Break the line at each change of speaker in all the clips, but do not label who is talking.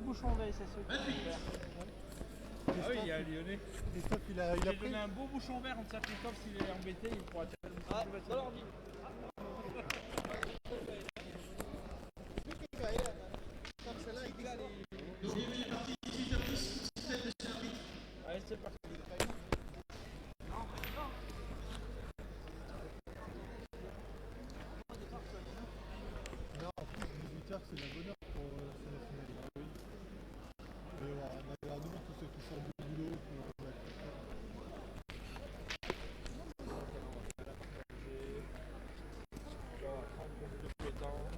bouchon vert, c'est ceux qui sont verts.
Ah oui, il y a Lyonnais.
Christophe, il a
J'ai
pris.
donné un beau bouchon vert, on ne sait Christophe s'il est embêté, il pourra tirer le bouchon vert.
Dans l'ordi.
Allez, c'est parti.
Non, en plus, 18h, c'est la bonne heure pour la finale. Oui. Et voilà, on a demandé tous ceux qui sortent du boulot pour
De pétanque.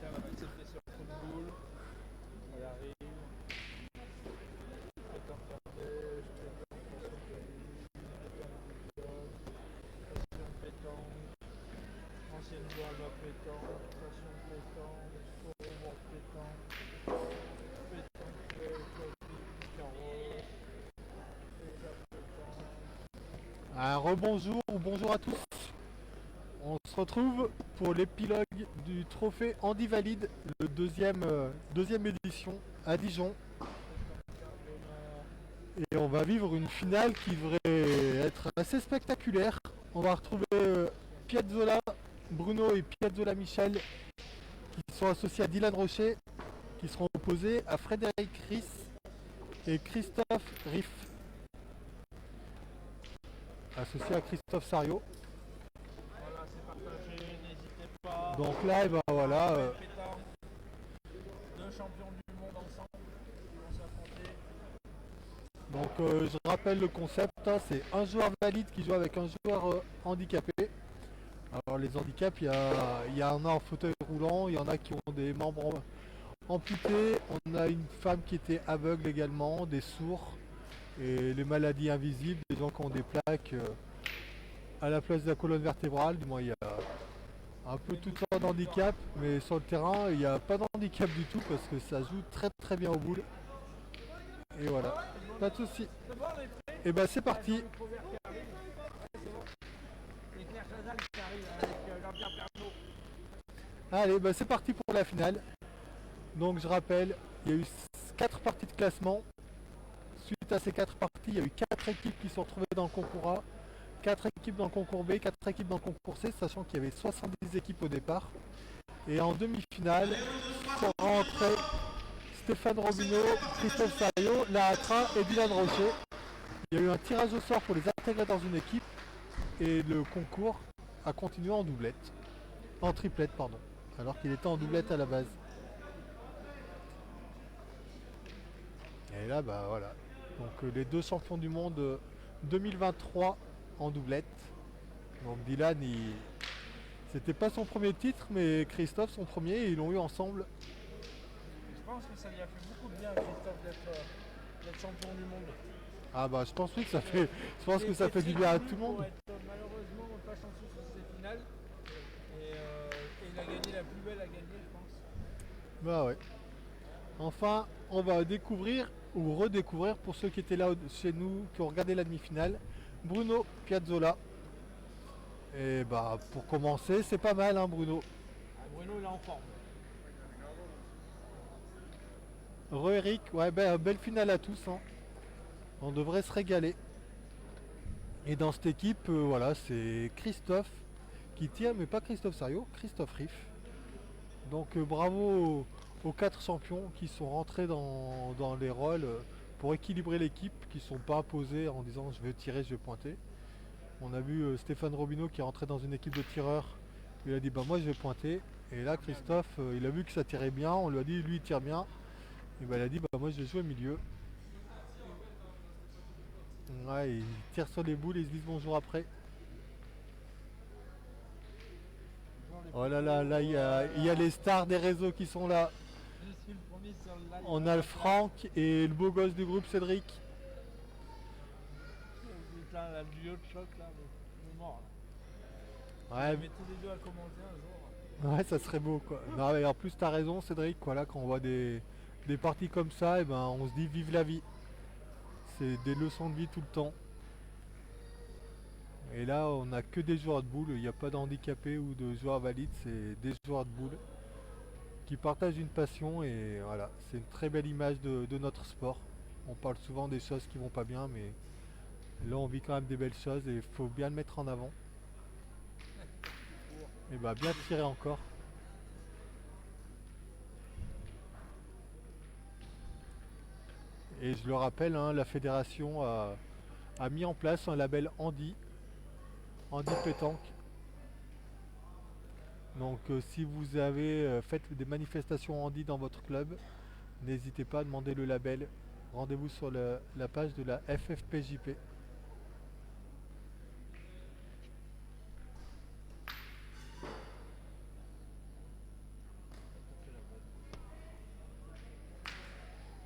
Tiens, on va accepter sur le football. On y arrive. Pétanque Ardèche, pétanque, ancienne voile à pétanque, station de pétanque, forum hors pétanque, classique, carrosse, pétanque.
un rebonjour ou bonjour à tous. On se retrouve pour l'épilogue du trophée Andy Valide, le deuxième édition à Dijon. Et on va vivre une finale qui devrait être assez spectaculaire. On va retrouver Piazzolla Bruno et Piazzolla Michel qui sont associés à Dylan Rocher, qui seront opposés à Frédéric Ries et Christophe Riff, associé à Christophe Sario.
Voilà, c'est partagé, n'hésitez pas.
Donc là, et ben voilà.
Pétanque, deux champions du monde ensemble qui vont s'affronter.
Donc je rappelle le concept, hein, c'est un joueur valide qui joue avec un joueur handicapé. Alors les handicaps, il y en a en fauteuil roulant, il y en a qui ont des membres amputés, on a une femme qui était aveugle également, des sourds et les maladies invisibles, des gens qui ont des plaques à la place de la colonne vertébrale. Du moins il y a un peu toutes sortes d'handicaps, mais sur le terrain il n'y a pas d'handicap du tout parce que ça joue très très bien au boule. Et voilà, pas de soucis. Et ben c'est parti.
C'est Claire Chazal qui arrive avec Jean-Pierre Pernaut.
Allez, bah c'est parti pour la finale. Donc je rappelle, il y a eu 4 parties de classement. Suite à ces 4 parties, il y a eu 4 équipes qui sont retrouvées dans le concours A, 4 équipes dans le concours B, 4 équipes dans le concours C, sachant qu'il y avait 70 équipes au départ. Et en demi-finale, sont rentrés Stéphane Robineau, Christophe Sario, Lahatra et Dylan Rocher. Il y a eu un tirage au sort pour les intégrer dans une équipe et le concours a continué en doublette. En triplette, pardon. Alors qu'il était en doublette à la base. Et là, bah voilà. Donc les deux champions du monde 2023 en doublette. Donc Dylan, c'était pas son premier titre, mais Christophe son premier, et ils l'ont eu ensemble.
Je pense que ça lui a fait beaucoup de bien à Christophe d'être champion du monde.
Ah bah je pense oui que ça fait. Je pense que ça fait du bien à tout le monde.
Pour être malheureusement pas chanceux sur ces finales. Et il a gagné la plus belle à gagner, je pense.
Bah ouais. Enfin, on va découvrir ou redécouvrir pour ceux qui étaient là chez nous, qui ont regardé la demi-finale, Bruno Piazzolla. Et bah pour commencer, c'est pas mal hein Bruno.
Ah, Bruno il est en forme.
Eric, ouais belle finale à tous hein. On devrait se régaler. Et dans cette équipe, voilà, c'est Christophe qui tire, mais pas Christophe Sario, Christophe Riff. Donc bravo aux 4 champions qui sont rentrés dans les rôles pour équilibrer l'équipe, qui ne sont pas posés en disant je vais tirer, je vais pointer. On a vu Stéphane Robineau qui est rentré dans une équipe de tireurs, il a dit bah moi je vais pointer. Et là Christophe, il a vu que ça tirait bien, on lui a dit lui il tire bien. Et bah, il a dit bah moi je vais jouer au milieu. Ouais, ils tirent sur les boules et ils se disent bonjour après. Oh là là, là il y a les stars des réseaux qui sont là.
Je suis le premier sur le live.
On a le Franck et le beau gosse du groupe Cédric.
Putain, là, le duo de choc là, on est mort là.
Ouais,
On met tous les deux à commenter un jour.
ouais, ça serait beau quoi. Non, mais en plus t'as raison Cédric, quoi, là quand on voit des parties comme ça, et ben on se dit vive la vie. C'est des leçons de vie tout le temps. Et là on n'a que des joueurs de boules, il n'y a pas d'handicapés ou de joueurs valides, c'est des joueurs de boules. qui partagent une passion et voilà, c'est une très belle image de notre sport. On parle souvent des choses qui vont pas bien, mais là on vit quand même des belles choses et il faut bien le mettre en avant. Et bah bien tiré encore. Et je le rappelle, hein, la fédération a mis en place un label Handi Pétanque. Donc si vous avez fait des manifestations handi dans votre club, n'hésitez pas à demander le label. Rendez-vous sur la page de la FFPJP.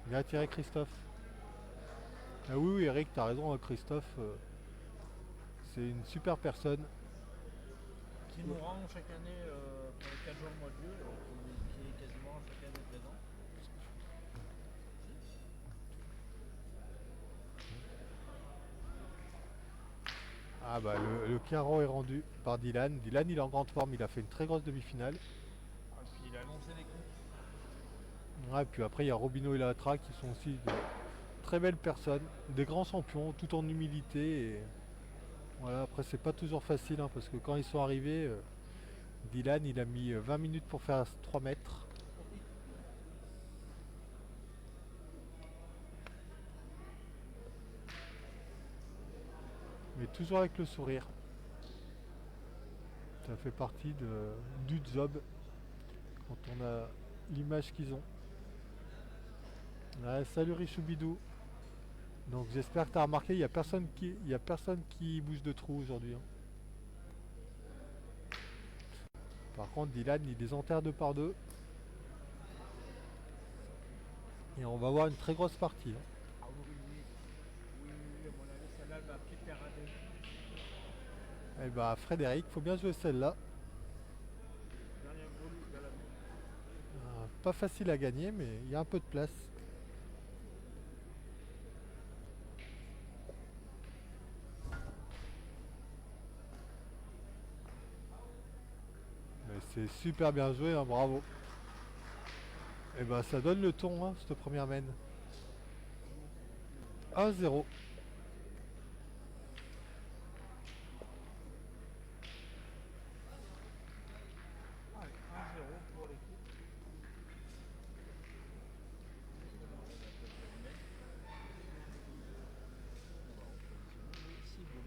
Bien tiré Christophe. Ah oui, oui Eric, t'as raison, Christophe, c'est une super personne.
Qui nous rend chaque année pour les 4 jours au mois de Dieu, qui est quasiment chaque année présent.
Ah bah le carreau est rendu par Dylan. Dylan il est en grande forme, il a fait une très grosse demi-finale.
Et puis il a annoncé les coups.
Ouais, puis après il y a Robino et Latra qui sont aussi de très belles personnes, des grands champions, tout en humilité. Et voilà, après c'est pas toujours facile hein, parce que quand ils sont arrivés, Dylan il a mis 20 minutes pour faire 3 mètres. Mais toujours avec le sourire. Ça fait partie du job quand on a l'image qu'ils ont. Ouais, salut Richoubidou. Donc j'espère que tu as remarqué, il y a personne qui bouge de trou aujourd'hui, hein. Par contre Dylan il les enterre deux par deux. Et on va voir une très grosse partie, hein.
Ah oui, oui, oui. Oui, oui, à mon avis, celle-là, elle va peut-être faire rater.
Et bah Frédéric, faut bien jouer celle-là.
Dernier vol de la nuit.
Pas facile à gagner, mais il y a un peu de place. Mais c'est super bien joué, hein, bravo. Et bah ça donne le ton, hein, cette première main. 1-0.
Allez, 1-0 pour l'équipe. Six boules.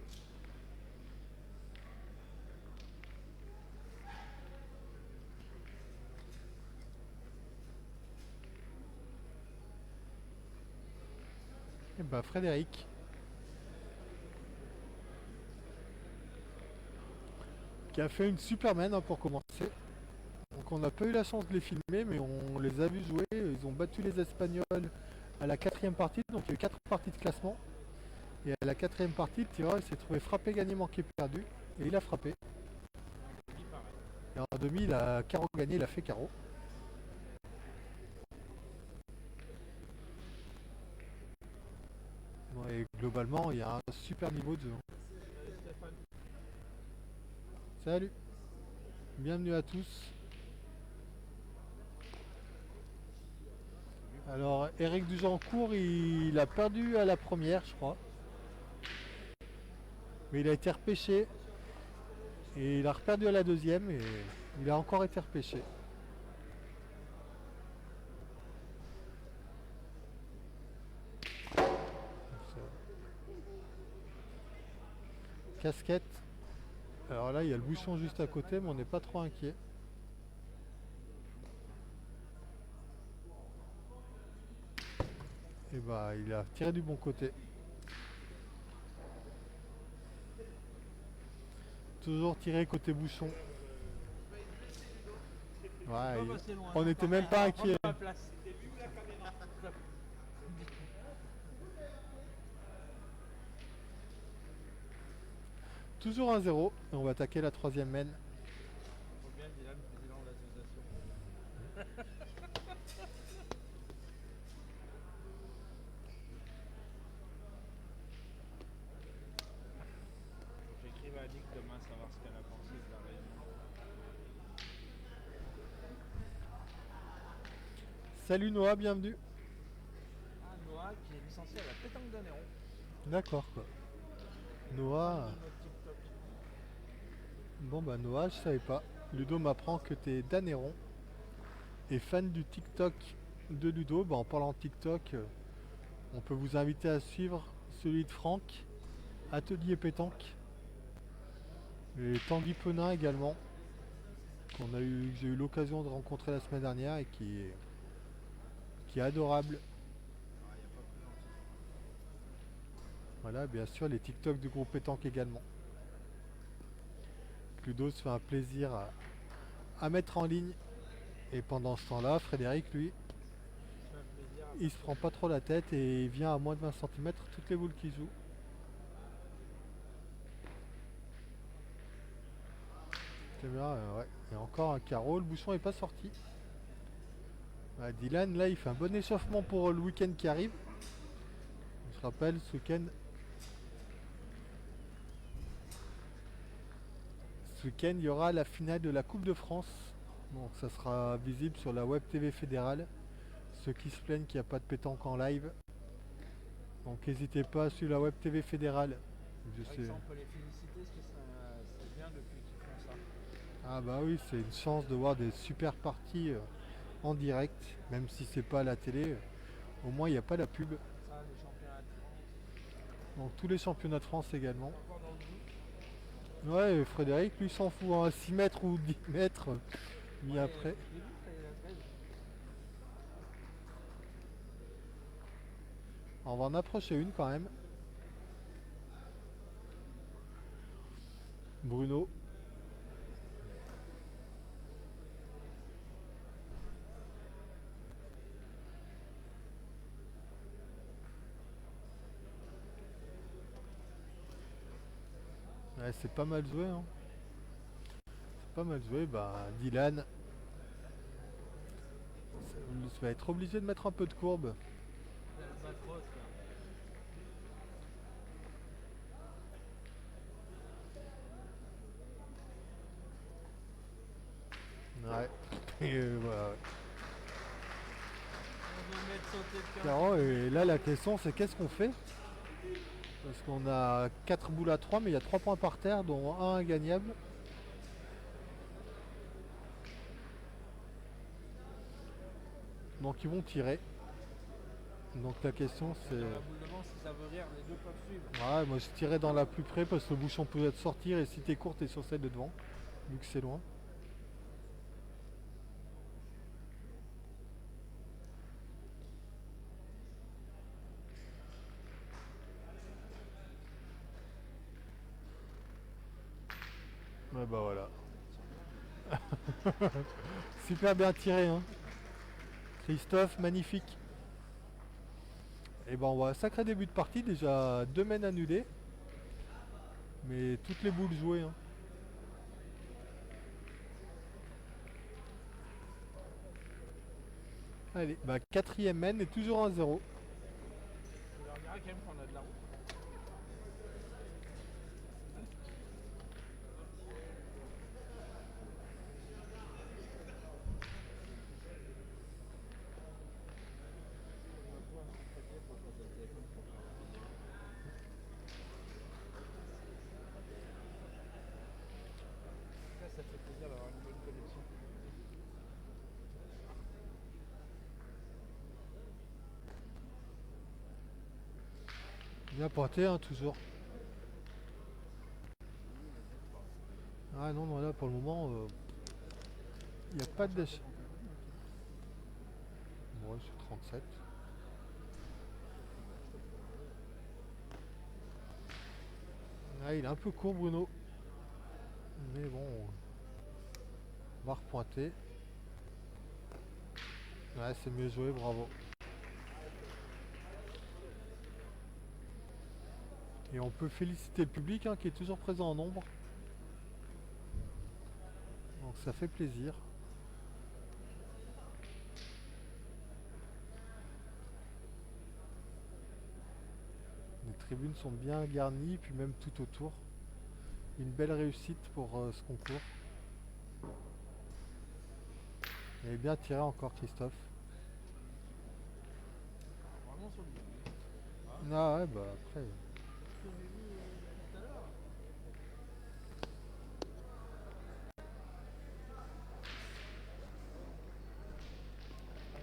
Et bah Frédéric. Qui a fait une super main, hein, pour commencer. Donc on n'a pas eu la chance de les filmer, mais on les a vus jouer. Ils ont battu les Espagnols à la quatrième partie, donc il y a eu 4 parties de classement. Et à la quatrième partie, le tireur il s'est trouvé frappé, gagné, manqué, perdu. Et il a frappé. Et en demi, il a carreau gagné, il a fait carreau. Bon, et globalement, il y a un super niveau de jeu. Salut, bienvenue à tous. Alors, Eric Dujancourt, il a perdu à la première, je crois. Mais il a été repêché. Et il a reperdu à la deuxième et il a encore été repêché. Casquette. Alors là, il y a le bouchon juste à côté, mais on n'est pas trop inquiet. Et bah, il a tiré du bon côté. Toujours tiré côté bouchon. Ouais, on n'était même pas inquiet. Toujours 1-0 et on va attaquer la troisième main.
Faut bien Dylan, président de l'association. J'écrivais à Nick demain savoir ce qu'elle a pensé de la réunion.
Salut Noah, bienvenue.
Ah, Noah qui est licencié à la pétanque d'Anéron.
D'accord quoi.
Fan
Noah,
de notre TikTok.
bon bah Noah, je savais pas. Ludo m'apprend que t'es d'Anéron et fan du TikTok de Ludo. Bah, en parlant de TikTok, on peut vous inviter à suivre celui de Franck, Atelier Pétanque. Et Tanguy Penin également, que j'ai eu l'occasion de rencontrer la semaine dernière et qui est adorable.
Ah, y a pas plus gentil.
Voilà, bien sûr, les TikTok du groupe Pétanque également. Ludo se fait un plaisir à mettre en ligne. Et pendant ce temps-là, Frédéric, lui,
Ça fait plaisir à
il se
personne.
prend pas trop la tête et il vient à moins de 20 cm toutes les boules qu'il joue. Caméra, ouais. Il y a encore un carreau, le bouchon est pas sorti. Ah, Dylan, là, il fait un bon échauffement pour le week-end qui arrive. On se rappelle, ce week-end, il y aura la finale de la Coupe de France. Donc ça sera visible sur la Web TV fédérale. Ceux qui se plaignent qu'il n'y a pas de pétanque en live. Donc n'hésitez pas à suivre la Web TV fédérale. Je
C'est vrai que
sais.
ça, on peut les féliciter parce que c'est bien depuis qu'ils font ça.
Ah bah oui, c'est une chance de voir des super parties en direct, même si c'est pas à la télé. Au moins il n'y a pas la pub.
Ça, les championnats de France.
Donc tous les championnats de France également.
Encore dans le doute.
Ouais, Frédéric lui s'en fout, hein, 6 mètres ou 10 mètres mis
Ouais,
après.
je l'ai vu, la 13.
On va en approcher une quand même. Bruno. Ouais, c'est pas mal joué, hein. C'est pas mal joué. Bah Dylan, ça va être obligé de mettre un peu de courbe.
L'Albatros, là.
Ouais. Et voilà. Ouais.
On veut mettre sauter le
Caro, et là la question c'est qu'est-ce qu'on fait? Parce qu'on a 4 boules à 3 mais il y a 3 points par terre dont un ingagnable. Donc ils vont tirer. Donc la question c'est...
dans la boule devant, si ça veut rire, les deux peuvent suivre.
Ouais, moi je tirais dans la plus près parce que le bouchon peut être sortir et si t'es court t'es sur celle de devant. Vu que c'est loin. Ouais bah voilà. Super bien tiré hein. Christophe, magnifique. Et ben on voit un sacré début de partie, déjà 2 mènes annulées. Mais toutes les boules jouées hein. Allez, bah quatrième mène et toujours 1-0.
On leur dira quand même qu'on a de la route. Ça fait plaisir d'avoir une bonne connexion.
Bien pointé hein, toujours. Ah non, non là pour le moment il n'y a pas de déchet. Moi je suis 37. Ah, il est un peu court Bruno. Mais bon, on va repointer. Ouais, c'est mieux joué, bravo. Et on peut féliciter le public hein, qui est toujours présent en nombre. Donc ça fait plaisir. Les tribunes sont bien garnies, puis même tout autour. Une belle réussite pour ce concours. Et bien tiré encore Christophe. Ah ouais, bah après.
C'est ce que j'ai vu tout à l'heure.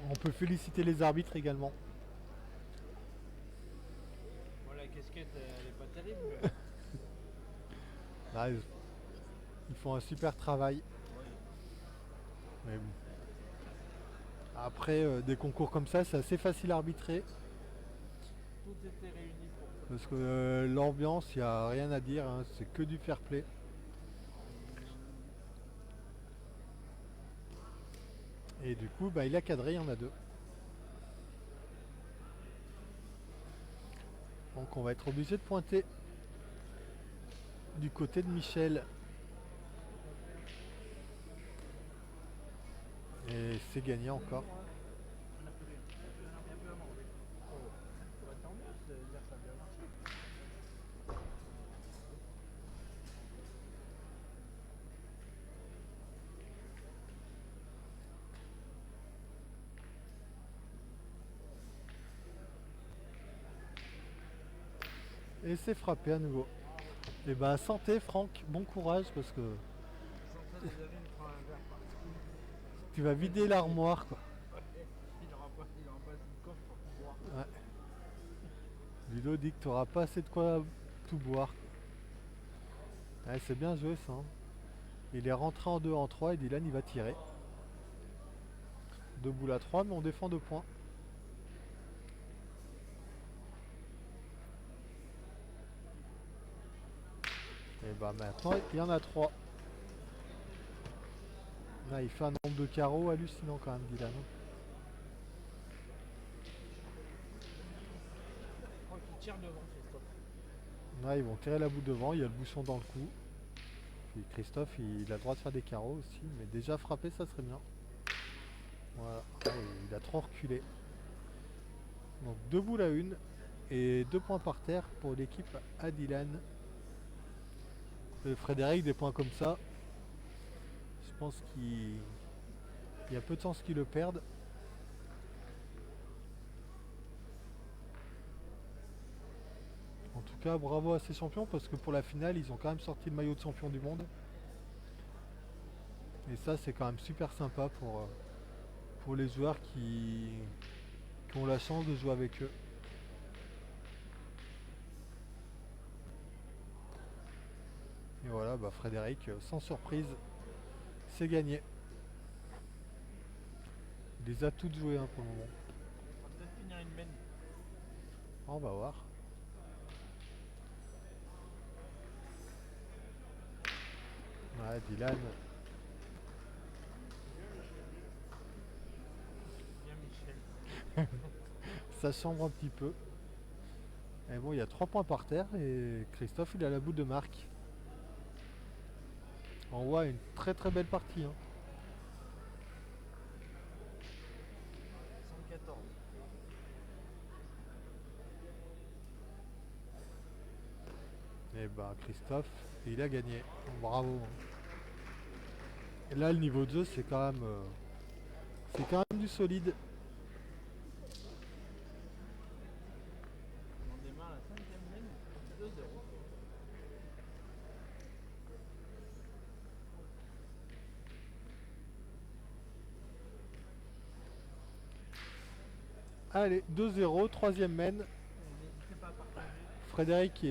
On peut féliciter les arbitres également.
Bon, la casquette, elle est pas terrible, mais.
Là, ils font un super travail.
Oui.
Mais bon. Après, des concours comme ça, c'est assez facile à arbitrer.
Tout était réuni pour ça.
Parce que l'ambiance, il n'y a rien à dire, hein, c'est que du fair play. Et du coup, bah, il a cadré, il y en a deux. Donc on va être obligé de pointer du côté de Michel. Et c'est gagné encore.
On a plus rien. On a plus à manger. Oh. Bah, tant mieux, c'est-à-dire que ça a bien marché.
Et c'est frappé à nouveau. Et bah santé Franck, bon courage parce que
Sans ça, déjà vu, il prend un verre partout.
tu vas vider l'armoire quoi.
Il aura pas assez de coffre pour tout boire.
Ouais. Ludo dit que tu n'auras pas assez de quoi tout boire. Ouais, c'est bien joué ça. Hein. Il est rentré en 2 en 3 et Dylan il va tirer. 2 boules à 3 mais on défend 2 points. Et bah maintenant il y en a 3. Là il fait un nombre de carreaux hallucinant quand même Dylan.
Je crois qu'il tire devant, Christophe.
Là ils vont tirer la boule devant, il y a le bouchon dans le cou. Puis Christophe il a le droit de faire des carreaux aussi, mais déjà frappé ça serait bien. Voilà, il a trop reculé. Donc 2 boules à 1 et 2 points par terre pour l'équipe à Dylan. Frédéric, des points comme ça, je pense qu'il y a peu de chances qu'il le perde. En tout cas, bravo à ces champions parce que pour la finale, ils ont quand même sorti le maillot de champion du monde. Et ça, c'est quand même super sympa pour les joueurs qui ont la chance de jouer avec eux. Et voilà, bah Frédéric, sans surprise, c'est gagné. Il les a toutes jouées hein, pour le moment.
On va peut-être finir une mène.
On va voir. Ouais, Dylan,
Bien, Michel.
ça chambre un petit peu. Et bon, il y a 3 points par terre et Christophe, il a la boule de marque. On voit une très très belle partie. Hein.
114.
Et bah Christophe, il a gagné. Bravo. Et là, le niveau de jeu, c'est quand même du solide.
On démarre la 5ème mène. 2-0.
Allez, 2-0, troisième mène.
N'hésitez pas à partager.
Frédéric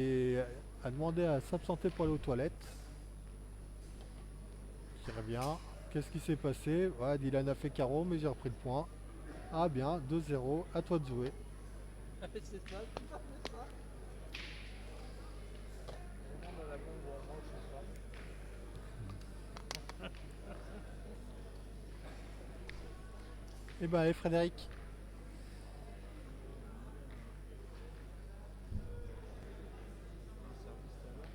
a demandé à s'absenter pour aller aux toilettes. Il revient. Qu'est-ce qui s'est passé? Ouais, Dylan a fait carreau, mais j'ai repris le point. Ah bien, 2-0, à toi de jouer.
C'est ça, tout à fait ça. On demande à la bombe où on mange ce soir.
Et ben allez Frédéric.
Un service tout à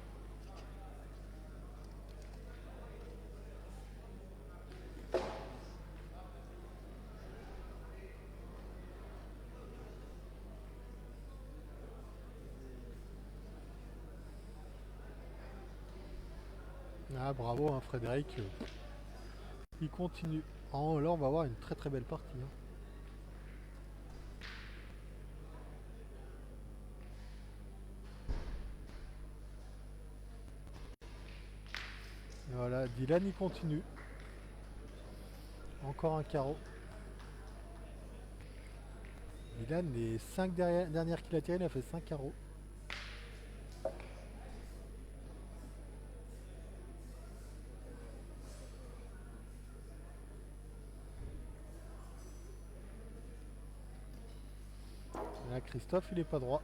l'heure.
Ah bravo hein, Frédéric. Il continue. Oh, là on va avoir une très très belle partie. Hein. Dylan il continue. Encore un carreau. Dylan, les 5 dernières qu'il a tirées, il a fait 5 carreaux. Là, Christophe, il est pas droit.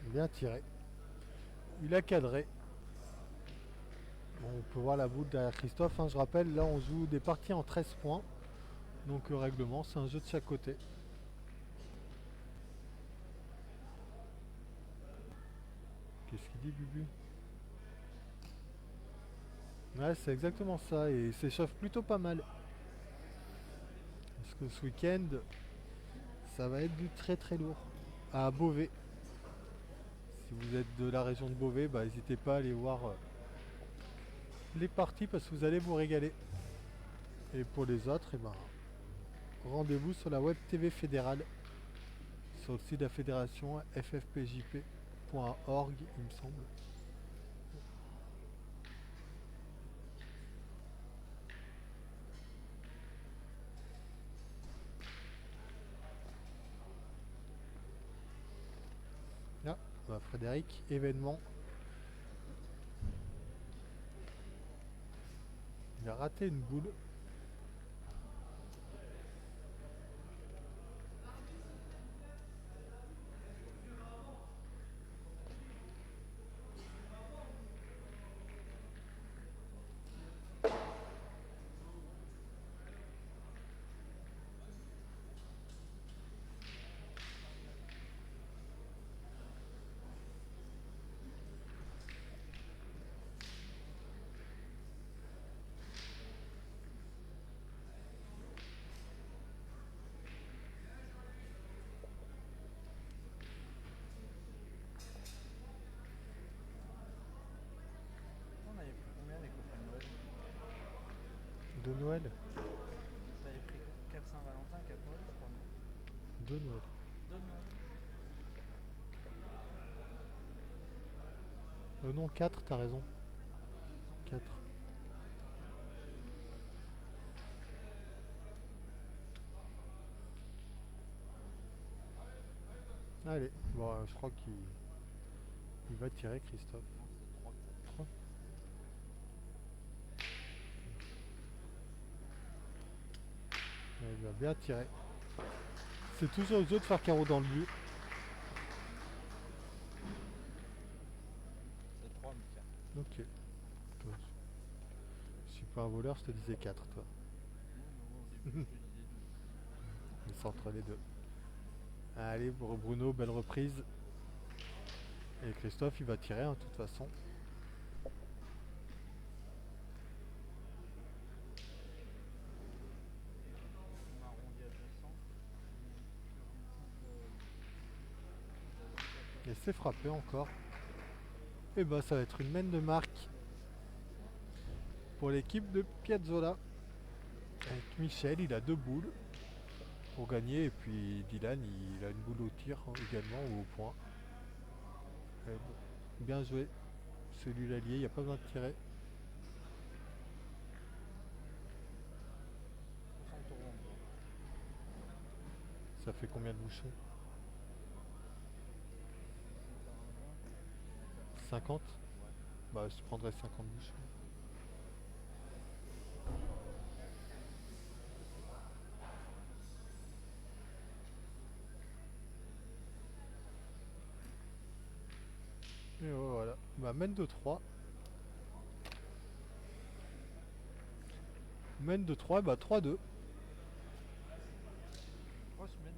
Bien tiré. Il a cadré. Bon, on peut voir la boule derrière Christophe. Hein. Je rappelle, là, on joue des parties en 13 points. Donc, le règlement, c'est un jeu de chaque côté. Qu'est-ce qu'il dit, Bubu? Ouais, c'est exactement ça. Et il s'échauffe plutôt pas mal. Parce que ce week-end, ça va être du très très lourd. À Beauvais. Si vous êtes de la région de Beauvais, bah, n'hésitez pas à aller voir les parties parce que vous allez vous régaler. Et pour les autres, eh ben, rendez-vous sur la web TV fédérale, sur le site de la fédération ffpjp.org, il me semble. Là, bah, Frédéric, événement. Il a raté une boule.
On avait pris combien les copains de Noël?
De Noël.
T'avais pris 4 Saint-Valentin, 4 Noël, je crois, non?
De Noël.
2 Noël.
Non, 4, t'as raison. 4. Allez, bon, je crois qu'il va tirer Christophe.
Non, c'est 3.
3. Il va bien tirer. C'est toujours le jeu de faire carreau dans le but.
C'est 3, Mika.
Ok. Toi, je suis pas un voleur, je te disais 4, toi.
Non, au début, je te disais 2.
Mais c'est entre les deux. Allez, pour Bruno, belle reprise. Et Christophe, il va tirer, hein, de toute façon.
On a arrondi à 200.
Et c'est frappé encore. Et bah, ça va être une main de marque pour l'équipe de Piazzolla. Avec Michel, il a 2 boules pour gagner. Et puis Dylan, il a une boule au tir également ou au point. Et bon, bien joué. Celui l'allié, il n'y a pas besoin de tirer.
60 euros en gros.
Ça fait combien de bouchons? 50? Bah, je prendrais 50 bouchons. Et voilà. Bah, mène de 3. Mène de 3, bah 3-2.
3 semaines.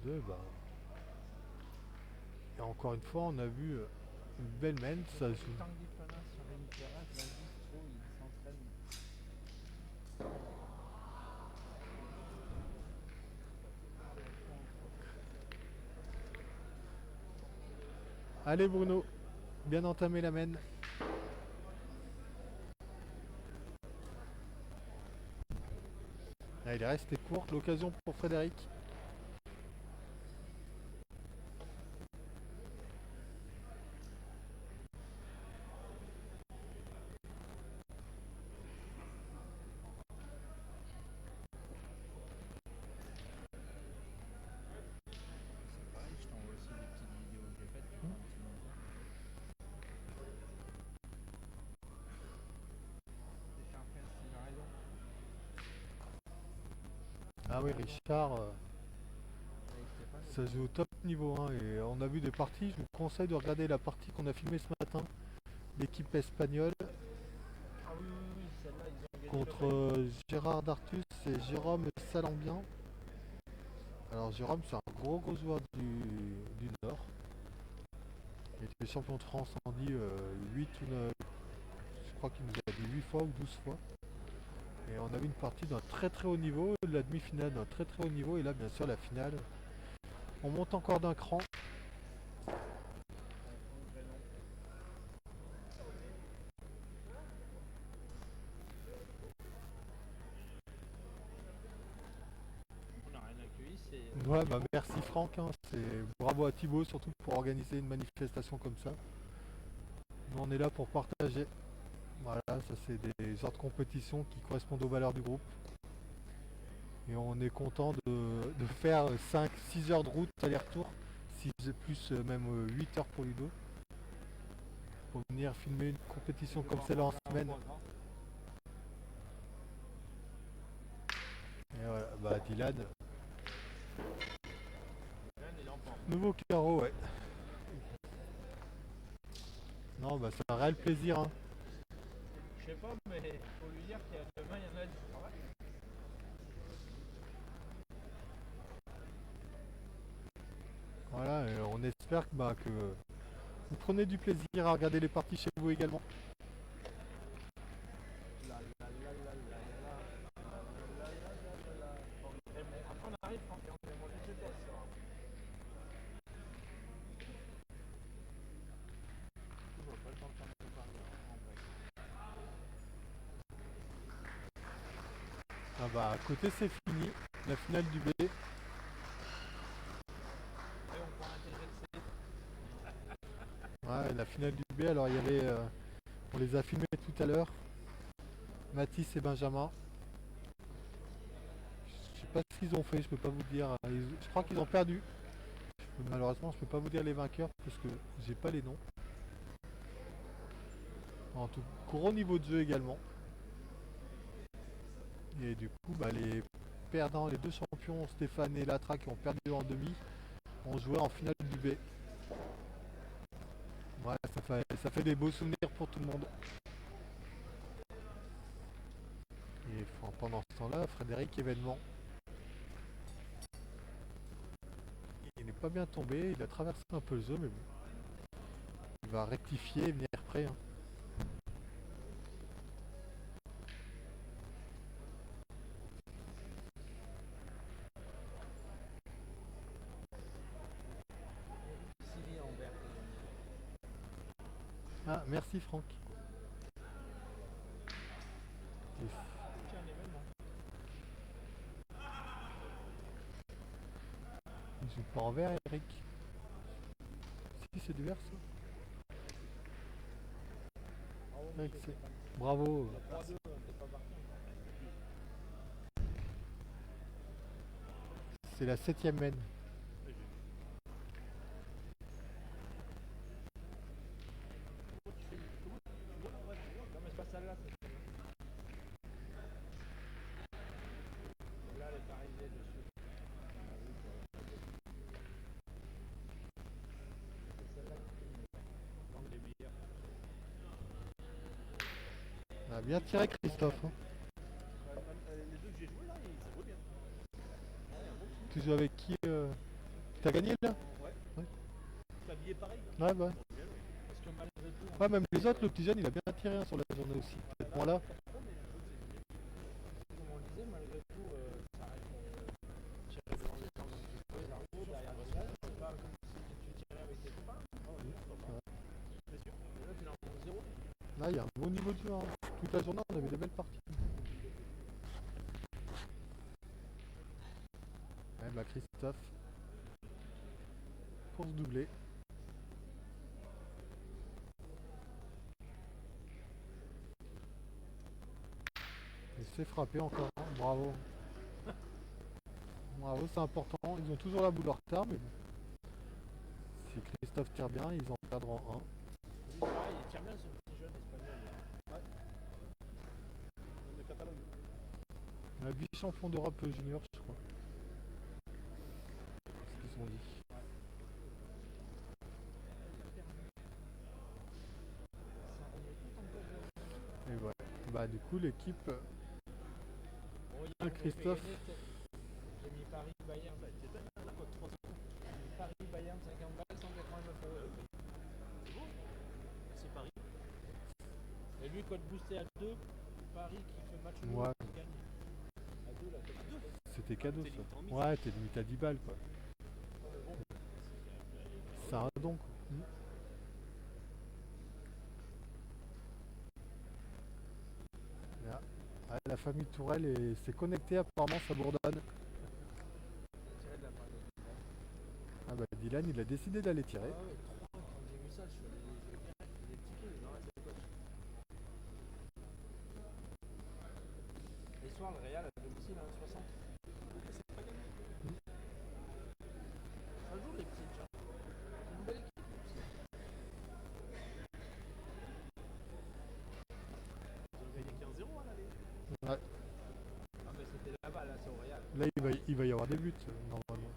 3-2, bah. Et encore une fois, on a vu une belle mène, ça joue.
Tanguy Pelin sur une terrasse, la bistro, il s'entraîne.
Allez Bruno, bien entamé la mène. Ah, il est resté court, l'occasion pour Frédéric.
C'est pareil, je t'envoie aussi des petites vidéos que j'ai faites, tu vois, un petit montage. C'est Richard Prince, il a raison.
Ah oui, Richard,
Avec Stéphane,
ça joue au top niveau 1 et on a vu des parties. Je vous conseille de regarder la partie qu'on a filmée ce matin. L'équipe espagnole
Ah oui, oui, oui, celle-là, ils ont gagné
contre
le raid.
Gérard Dartus et Jérôme Salambian. Alors Jérôme c'est un gros joueur du Nord. Il était champion de France en dit 8 ou 9, je crois qu'il nous a dit 8 fois ou 12 fois. Et on a vu une partie d'un très haut niveau, la demi-finale d'un très haut niveau et là bien sûr la finale. On monte encore d'un cran.
on n'a rien accueilli, c'est...
Ouais bah merci Franck, hein. Bravo à Thibaut surtout pour organiser une manifestation comme ça. Nous on est là pour partager. Voilà, ça c'est des genres de compétitions qui correspondent aux valeurs du groupe. Et on est content de faire 5-6 heures de route aller-retour, si c'est plus même 8 heures pour Ludo. Pour venir filmer une compétition comme celle-là en semaine. Et voilà, bah Dylan. Nouveau carreau, ouais. Non bah c'est un réel plaisir hein.
Je sais pas, mais faut lui dire qu'il y a demain, il y en a du travail.
Voilà, et on espère que vous prenez du plaisir à regarder les parties chez vous également.
La, la, la, la, la, la, la, la, la, la. Bon, et bon, après on arrive, Franck, et on fait monter chez toi ce soir.
Toujours pas le temps de faire mon parler en vrai.
Ah bah à côté c'est fini, la finale du B.
Et on prend l'intégrer de C.
Ouais, la finale du B, alors il y avait, on les a filmés tout à l'heure, Mathis et Benjamin. Je sais pas ce qu'ils ont fait, je peux pas vous dire. Je crois qu'ils ont perdu. Malheureusement, je peux pas vous dire les vainqueurs parce que j'ai pas les noms. En tout gros niveau de jeu également. Et du coup, bah, les perdants, les deux champions, Stéphane et Latra, qui ont perdu en demi, ont joué en finale du B. Ouais, ça fait des beaux souvenirs pour tout le monde. Et pendant ce temps-là, Frédéric événement. Il n'est pas bien tombé, il a traversé un peu le jeu, mais bon. Il va rectifier et venir prêt. Hein.
Sylvie en vert.
Ah, merci Franck. Et
Tiens, un événement.
il joue pas en vert, Eric. Si, c'est du vert ça.
Bravo,
Eric,
monsieur Stéphane.
Bravo.
3-2, t'es pas parti encore.
C'est la 7ème mène.
Non, mais c'est pas celle-là, c'est celle-là. Là, elle est arrivée dessus. Ah oui, quoi. C'est celle-là qui est dans les meilleurs.
On a bien tiré Christophe. Hein.
Les deux que j'ai joués là, ça vaut bien.
Tu joues avec qui T'as gagné là?
Ouais.
Ouais.
Tu habillé pareil?
Ouais, bah.
Parce que malgré tout.
Ouais, même les autres, le petit jeune, il a bien tiré hein, sur la journée aussi. Peut-être moins là.
Comme on le disait, malgré tout, ça reste tirer devant les gens. Les arbres derrière le sol, c'est pas comme si tu tirais avec tes copains.
Là, il y a un beau niveau de jeu. Hein. Toute la journée, on avait des belles parties. Ouais, bah Christophe. Pour se doubler. Il se fait frapper encore. Hein. Bravo. Bravo, c'est important. Ils ont toujours la boule en retard, mais bon. Si Christophe tire bien, ils en perdront un.
Lui, pareil, il tire bien ce petit jeune espagnol. Ouais. De Catalogne.
Un vice-champion d'Europe junior, je crois. C'est ce qu'ils ont dit. Et ouais. Bah du coup l'équipe
Bon, il y a
Christophe.
J'ai mis Paris-Bayern, bah, t'es bien la cote 300. J'ai mis Paris-Bayern 50 balles, 189 €. C'est bon. C'est Paris. Et lui, code boosté à 2, Paris qui fait match nul,
Ouais.
qui gagne. À 2, la cote à 2.
C'était cadeau
T'es
ça.
limite en mise.
Ouais, t'es limite à 10 balles quoi.
Bon,
C'est un don quoi. Là. Ouais, la famille Tourelle s'est connectée apparemment, ça bourdonne.
tirer de la part de
Ah bah Dylan il a décidé d'aller tirer.
Ah ouais, 3, quand j'ai vu ça, je suis allé direct, des tickets, non, c'est coach. Et soir, le Real à domicile, 60. C'est pas gagné. Un jour, les petits, tiens. C'est une belle équipe.
Ils ont gagné 15-0 à l'aller.
Ouais.
Ah, mais c'était là-bas, là, c'est au Real.
Là il va y avoir des buts normalement.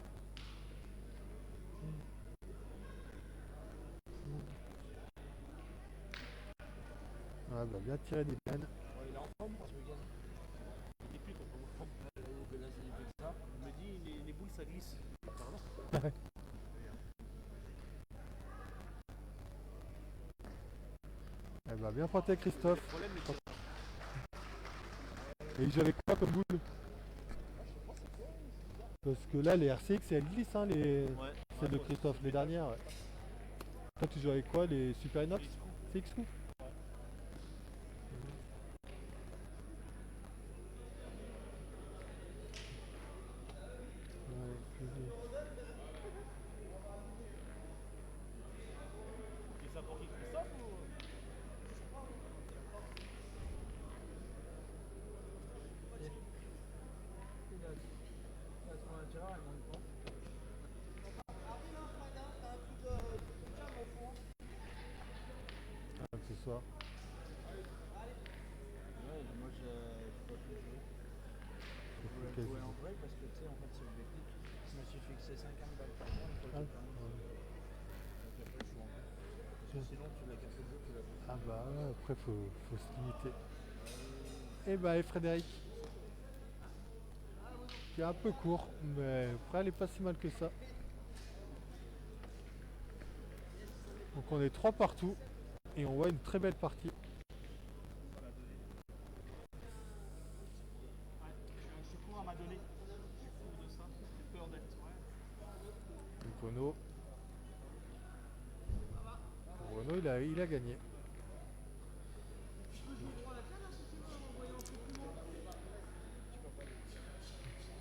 Ouais bah bien tiré Dylan.
Bon, il est en forme ce week-end.
Et puis quand on prend,
Là, c'est ça.
il me dit les boules ça glisse. Pardon.
Eh bah bien pointé Christophe.
Le problème, les tirs.
Et il joue avec quoi comme boule? Parce que là les RCX elles glissent hein, les...
Ouais.
celles de Christophe, les dernières. Ouais. Toi tu joues avec quoi? Les Super Inox? CX Coup?
Et ça pour qui, Christophe ou...
Il a trouvé un tireur, il manque pas.
Ah, ce soir.
Ouais, moi je peux plus jouer. Je voulais
Quasi.
jouer en vrai parce que tu sais, en fait, c'est le déclic. Je me suis fixé 50 balles par mois, il faut
Ah,
le faire. Donc après, je joue en vrai. Parce que sinon, tu l'as capté le jeu, tu l'as fait.
ah bah ouais, après faut se limiter. Et bah et Frédéric. Qui est un peu court, mais après elle est pas si mal que ça. Donc on est 3 partout et on voit une très belle partie.
Ouais, je suis court à m'a donné. Je suis court de ça. J'ai peur d'être. Ouais.
Donc Renault il a gagné.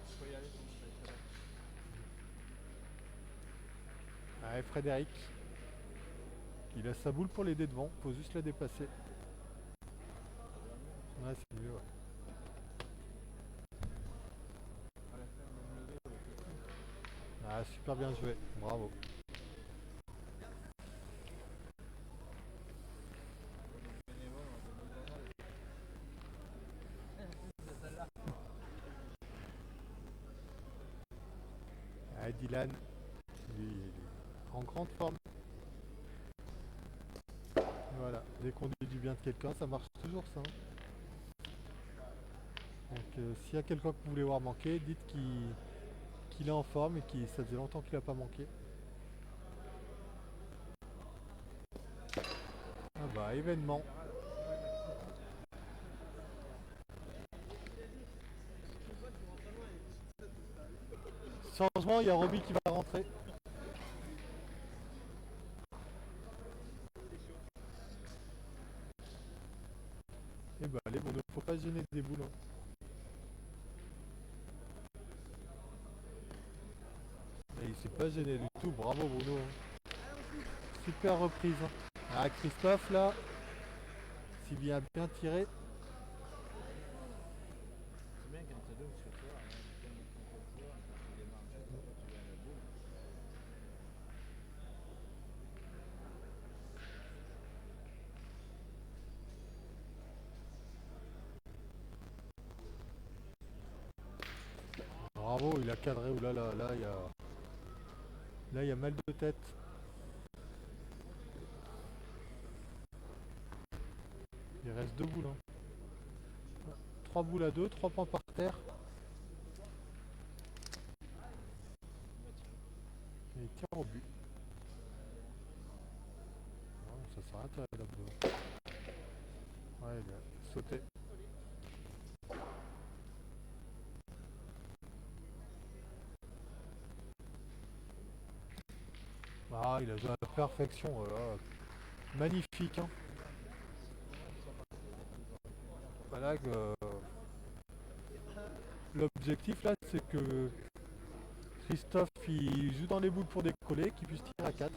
Je peux y aller, sinon ça va être très
Ah, et Frédéric. Il a sa boule pour l'aider devant, faut juste la dépasser. Ouais c'est mieux ouais.
à la fin, même levé,
Ah super bien joué, bravo. Ah, Dylan, lui, il est en grande forme. Voilà, dès qu'on dit du bien de quelqu'un, ça marche toujours ça. Hein. Donc s'il y a quelqu'un que vous voulez voir manquer, dites qu'il est en forme et que ça faisait longtemps qu'il n'a pas manqué. Ah bah événement. Changement, il y a Roby qui va rentrer. pas gêné des boules. Hein. Et il s'est pas gêné du tout, bravo Bruno. Hein. Super reprise. Hein. Ah Christophe là, s'il vient bien tiré.
C'est bien quand tu donnes sur toi, hein, quand tu vois, quand tu démarres juste, quand tu vois la boule.
Bravo, il a cadré. Oulala, là il y a mal de tête. Il reste 2 boules. Hein. 3 boules à 2, 3 points par terre. Et il tire au but. Ouais, ça s'arrête là d'abord. Ouais, il a sauté. Ah, il a joué à la perfection. Voilà. Magnifique. Hein. Voilà que l'objectif là, c'est que Christophe il joue dans les boules pour décoller, qu'il puisse tirer à 4.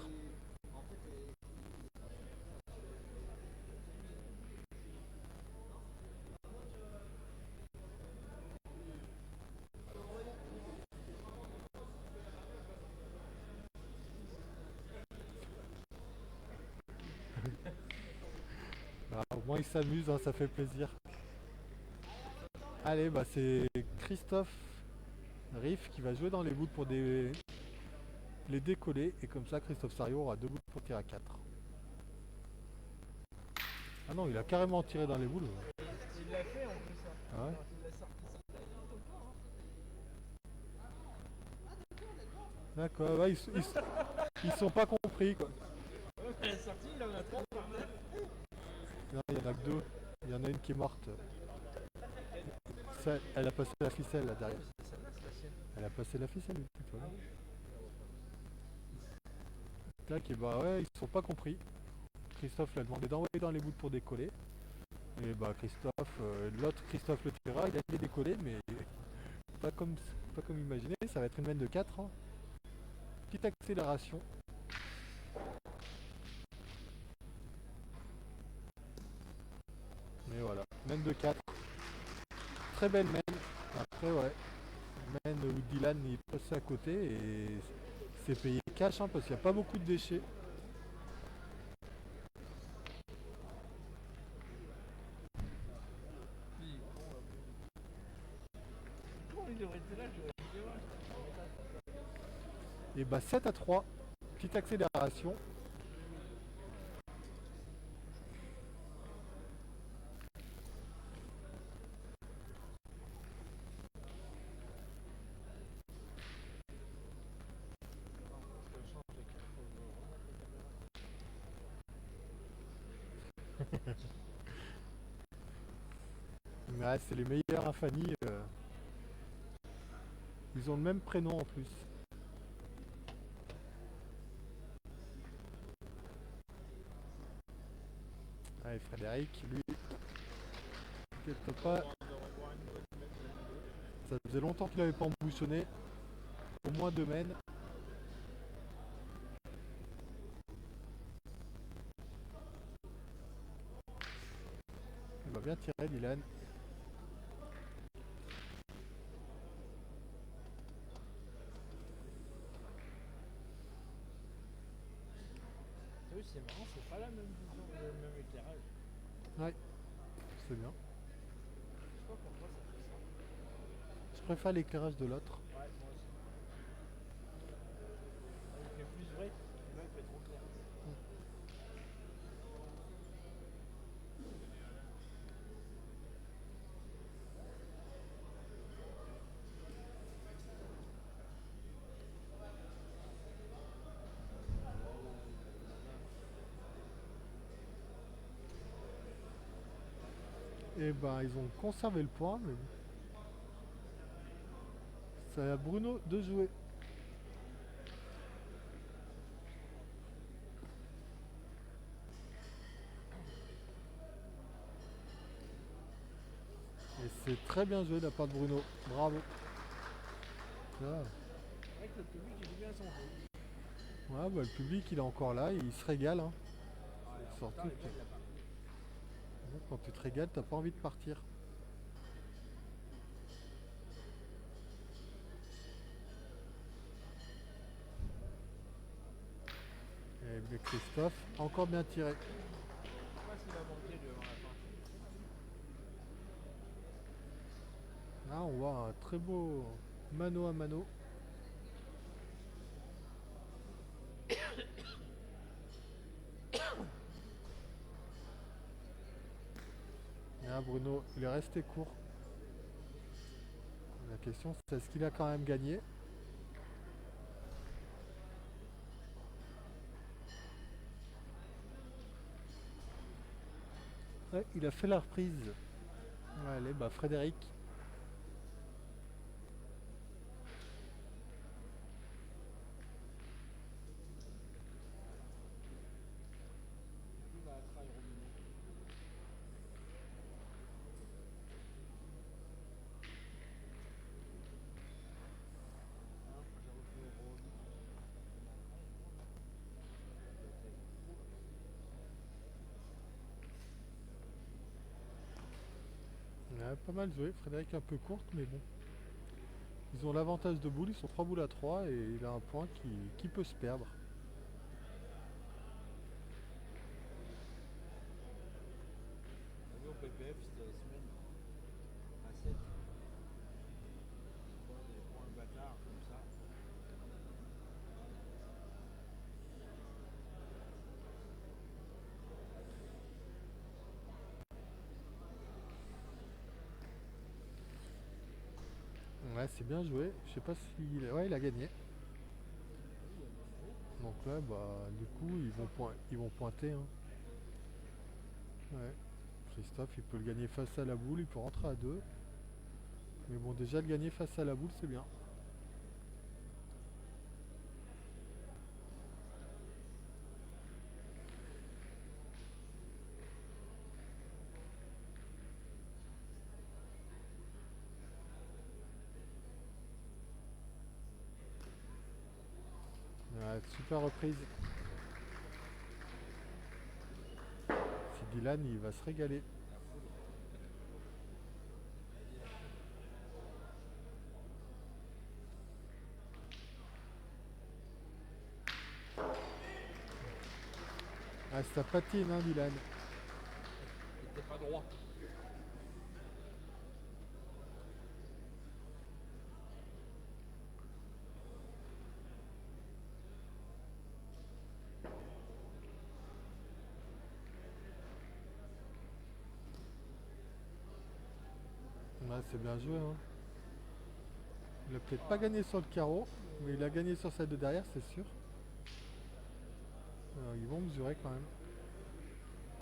Voilà, au moins il s'amuse, hein, ça fait plaisir. Allez, bah c'est Christophe Riff qui va jouer dans les boules pour les décoller. Et comme ça, Christophe Sario aura 2 boules pour tirer à 4. Ah non, il a carrément tiré dans les boules.
Il l'a fait en plus. Hein.
Ah ouais.
Il a sorti ça.
D'accord, ouais, ils sont pas compris quoi.
Il est sorti, il en a 3 par terre.
Non, il y en a que 2. Il y en a une qui est morte. Ça, elle a passé la ficelle là derrière.
Celle-là, c'est la sienne.
Elle a passé la ficelle, une petite fois. Tac, et bah ouais, ils sont pas compris. Christophe l'a demandé d'envoyer dans les boules pour décoller. Et bah Christophe, l'autre Christophe le tirera, il a été décollé, mais pas comme imaginé, ça va être une mène de 4. Hein. Petite accélération. Mais voilà, mène de 4. Très belle mène. Après ouais, mène où Dylan est passé à côté et c'est payé cash hein, parce qu'il n'y a pas beaucoup de déchets.
Il aurait été là, j'aurais dit ouais.
Et bah 7 à 3. Petite accélération. Ouais, c'est les meilleurs à Fanny. Ils ont le même prénom en plus. Allez, Frédéric, lui, t'inquiète pas. Ça faisait longtemps qu'il n'avait pas embouchonné. Au moins 2 mènes. Il va bien tirer, Dylan.
Oui, c'est marrant, c'est pas la même vision, le même éclairage.
Ouais, c'est bien.
Je sais pas pourquoi ça fait ça.
Je préfère l'éclairage de l'autre.
Ouais, moi aussi. Il fait plus vrai, là il fait trop clair.
Et ben ils ont conservé le point, mais c'est à Bruno de jouer. C'est très bien joué de la part de Bruno. Bravo. Ah.
C'est vrai que le public il joue bien son jeu.
Ouais, bah, le public il est encore là, il se régale. Hein.
Ouais, en
Surtout
même temps,
que-
elle est belle, là-bas.
Quand tu te régales, t'as pas envie de partir. Et bien Christophe, encore bien tiré.
Je sais pas s'il va manquer lui avant la fin.
Là, on voit un très beau mano à mano. Et là, Bruno, il est resté court. La question, c'est est-ce qu'il a quand même gagné? Ouais, il a fait la reprise. Allez, bah Frédéric.
Il va à travers Romino. Hein, j'ai refait au rôle.
Ouais, pas mal joué. Frédéric un peu courte, mais bon. Ils ont l'avantage de boule, ils sont 3 boules à 3 et il a un point qui peut se perdre.
T'as vu au PPF, c'était la semaine à 7. Des points bâtards comme ça.
Ouais, c'est bien joué. Je sais pas s'il... Ouais, il a gagné. Donc là, bah, du coup, ils vont pointer. Hein. Ouais. Christophe, il peut le gagner face à la boule, il peut rentrer à 2. Mais bon, déjà le gagner face à la boule, c'est bien. Ouais, super reprise. Si Dylan, il va se régaler. Ah, ça patine, hein, Dylan.
Il était pas droit.
Ouais, c'est bien joué. Hein. Il a peut-être pas gagné sur le carreau, mais il a gagné sur celle de derrière, c'est sûr. Ils vont mesurer quand même.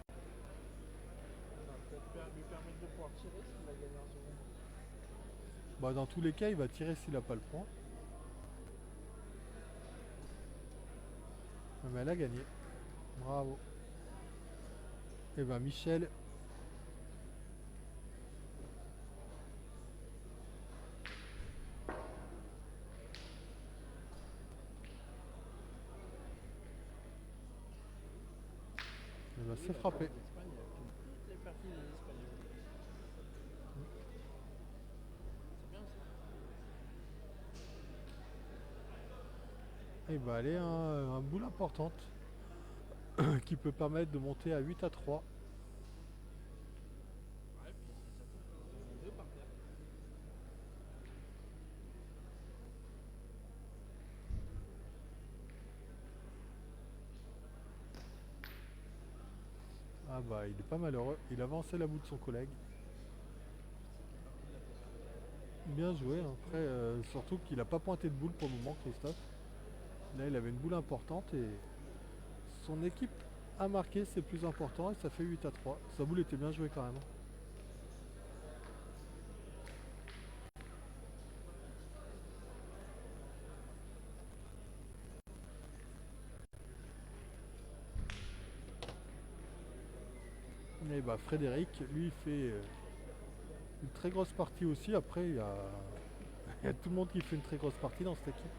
Ça va peut-être lui permettre de pouvoir tirer s'il a gagné en seconde.
Bah, dans tous les cas, il va tirer s'il n'a pas le point. Mais elle a gagné. Bravo. Et ben Michel. Il va se frapper.
L'Espagne, il a pris toutes les parties des Espagnols. C'est bien ça.
Et bah elle est un boule importante qui peut permettre de monter à 8 à 3.
Ouais, puis si ça touche, ils en ont deux par terre.
Ah bah il est pas malheureux. Il a avancé la boule de son collègue. Bien joué. Hein. Après, surtout qu'il n'a pas pointé de boule pour le moment, Christophe. Là il avait une boule importante et son équipe a marqué, c'est plus important et ça fait 8 à 3. Sa boule était bien jouée quand même. Et bah Frédéric, lui, il fait Une très grosse partie aussi. Après, il y a tout le monde qui fait une très grosse partie dans cette équipe.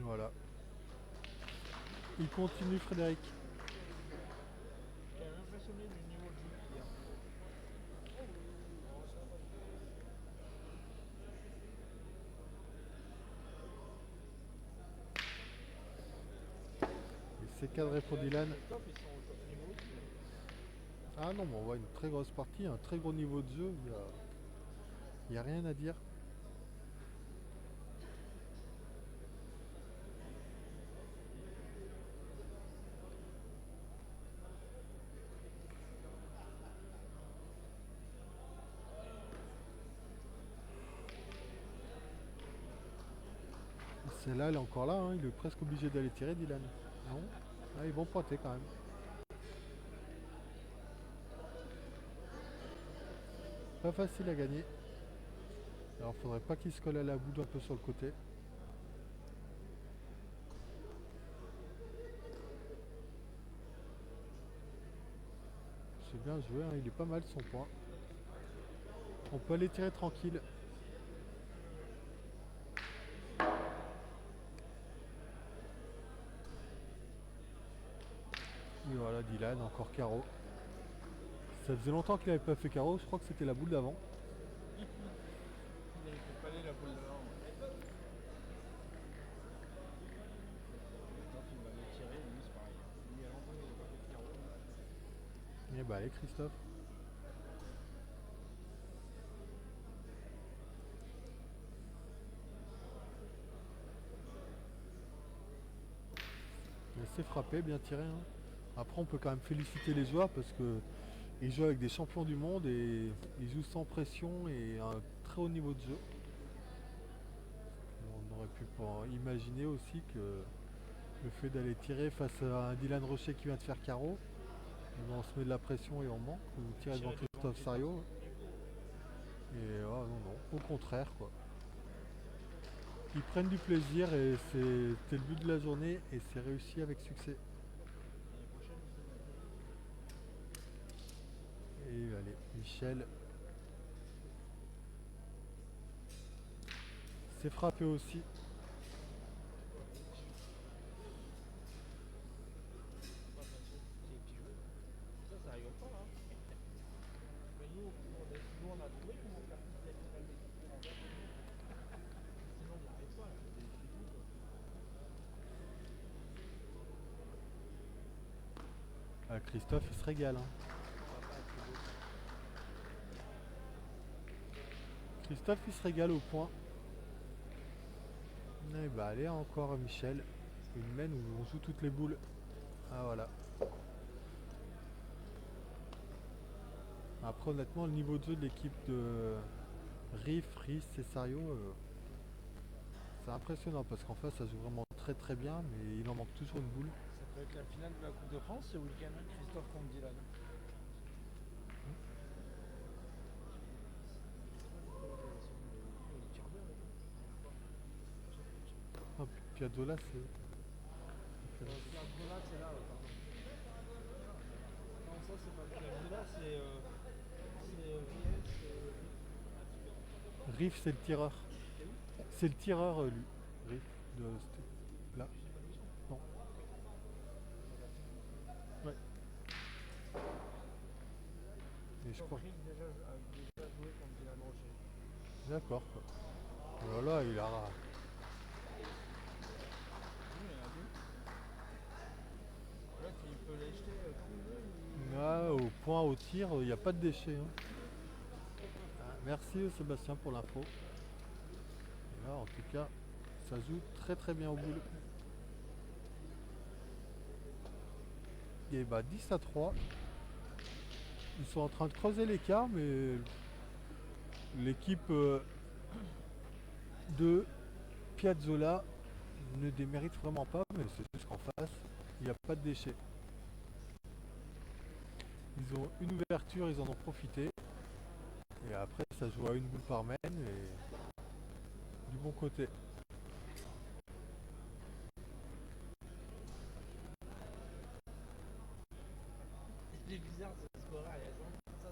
Voilà. Il continue Frédéric.
J'étais impressionné du niveau de jeu qu'il y a.
Et c'est cadré pour Dylan.
Les tops, ils sont au top niveau aussi.
Ah non, mais on voit une très grosse partie, un très gros niveau de jeu. Il y a rien à dire. Celle-là, elle est encore là, hein. Il est presque obligé d'aller tirer, Dylan. Non. Ah, ils vont pointer quand même. Pas facile à gagner. Alors, faudrait pas qu'il se colle à la boule un peu sur le côté. C'est bien joué, hein. Il est pas mal son point. On peut aller tirer tranquille. Et voilà, Dylan, encore carreau. Ça faisait longtemps qu'il n'avait pas fait carreau, je crois que c'était la boule d'avant.
Il avait fait paler la boule devant. Quand il m'avait tiré, lui c'est pareil. Il y a longtemps qu'il n'a pas fait de carreau.
Et bah allez Christophe. C'est frappé, bien tiré, hein. Après on peut quand même féliciter les joueurs parce que ils jouent avec des champions du monde et ils jouent sans pression et à un très haut niveau de jeu. On aurait pu imaginer aussi que le fait d'aller tirer face à un Dylan Rocher qui vient de faire carreau, eh ben, on se met de la pression et on manque, ou tirer devant Christophe Sario. Et oh, non, non, au contraire quoi. Ils prennent du plaisir et c'était le but de la journée et c'est réussi avec succès. Et allez, Michel. C'est frappé aussi.
Ça rigole pas là. Mais nous on a trouvé comment faire plus d'animal d'équipe en fait. Sinon on n'y arrive pas là. C'est fou quoi.
Ah, Christophe il se régale, hein. Christophe il se régale au point. Et bah allez encore Michel. Une main où on joue toutes les boules. Ah voilà. Après honnêtement le niveau de jeu de l'équipe de Riff, Rhys et Sario, c'est impressionnant parce qu'en face ça joue vraiment très très bien mais il en manque toujours une boule.
Ça peut être la finale de la Coupe de France ce week-end, Christophe contre Dylan.
Oh, Piazzolla c'est...
Piazzolla c'est là, pardon. Non ça c'est pas Piazzolla, c'est
Riff c'est le tireur. C'est le tireur lui. Riff de là. Non. Ouais. Mais je crois.
Rick déjà joué contre Dylan Rocher.
D'accord quoi. Voilà il a.
Oui, il y en a deux. Là tu peux les jeter comme il veut.
Là, au point au tir, il n'y a pas de déchets, hein. Ah, merci Sébastien pour l'info. Et là, en tout cas, ça joue très très bien au boule. Et bah 10-3. Ils sont en train de creuser l'écart, mais l'équipe de Piazzolla ne démérite vraiment pas, mais c'est juste qu'en face, il n'y a pas de déchets. Ils ont une ouverture, ils en ont profité. Et après, ça joue à une boule par main et du bon côté.
Il est bizarre ce score-là, il y a genre ça.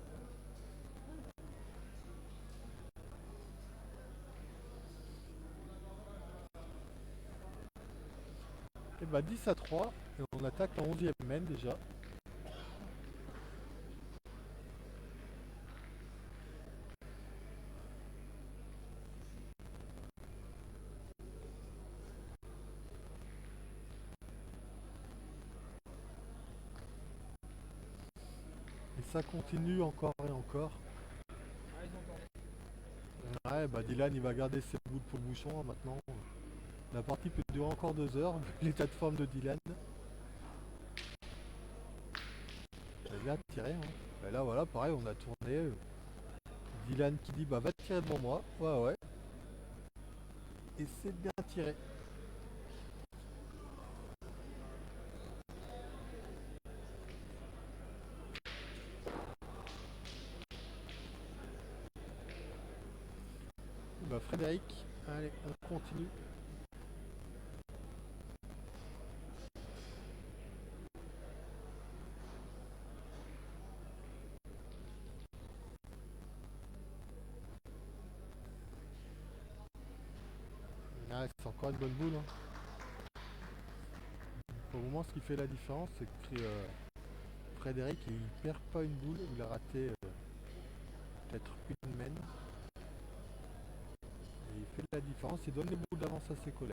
Et bah 10-3, et on attaque la 11e main déjà. Et ça continue encore et encore.
Ah, ils ont tenté.
Ouais, bah Dylan il va garder ses boules pour le bouchon hein, maintenant. La partie peut durer encore 2 heures, vu l'état de forme de Dylan. Il a bien tiré. Hein. Et là voilà, pareil, on a tourné. Dylan qui dit bah va tirer devant moi. Ouais ouais. Et c'est bien tiré. Bah Frédéric, allez, on continue. Ah, c'est encore une bonne boule. Hein. Pour le moment, ce qui fait la différence, c'est que Frédéric, il perd pas une boule, il a raté peut-être une main. Et il fait la différence, il donne les boules d'avance à ses collègues.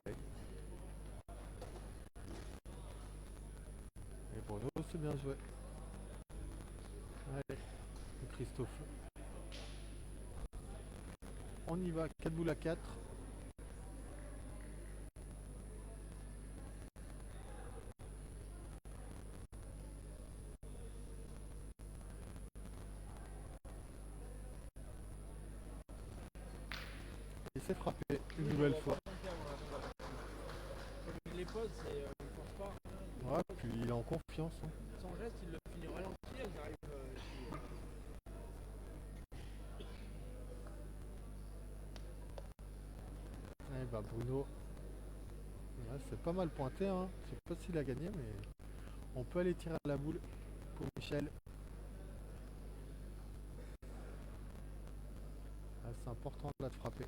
Et Bruno, c'est bien joué. Allez, Christophe. On y va, 4 boules à 4. Et c'est frappé une nouvelle fois.
Les potes, c'est. Ils pensent pas.
Ouais, puis il est en confiance. Hein.
Son geste, il le finit ralenti, ils arrivent.
Eh bah Bruno, ouais, c'est pas mal pointé. Hein. Je sais pas s'il a gagné, mais on peut aller tirer à la boule pour Michel. Ah, c'est important de la frapper.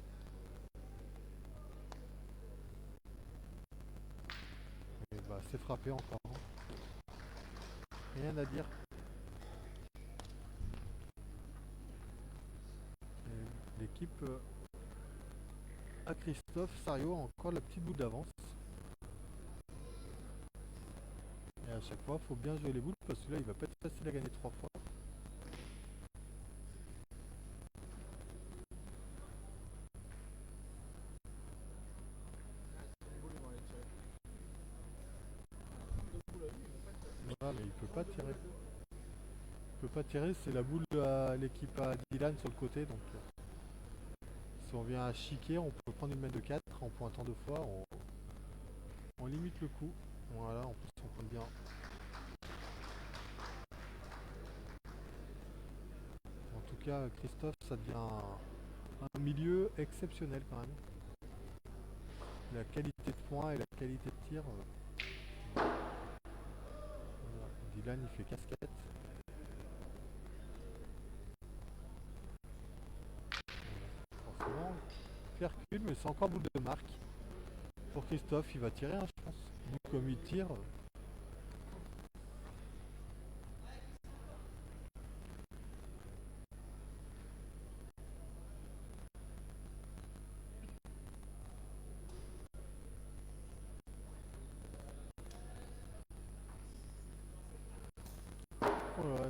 Et bah c'est frappé encore. Hein. Rien à dire. Et l'équipe à Christophe Sario a encore la petite boule d'avance. Et à chaque fois, il faut bien jouer les boules parce que là, il va pas être facile à gagner 3 fois. Ah, mais il peut pas tirer. Il peut pas tirer, c'est la boule à l'équipe à Dylan sur le côté. Donc, si on vient à chiquer, on peut prendre une main de 4 en pointant 2 fois. On limite le coup. Voilà, en plus, on compte bien. En tout cas, Christophe, ça devient un milieu exceptionnel quand même. La qualité de points et la qualité de tir. Voilà. Dylan, il fait casquette. Forcément, il recule, mais c'est encore boule de marque. Pour Christophe, il va tirer, hein, je pense. Vu comme il tire. Oh là,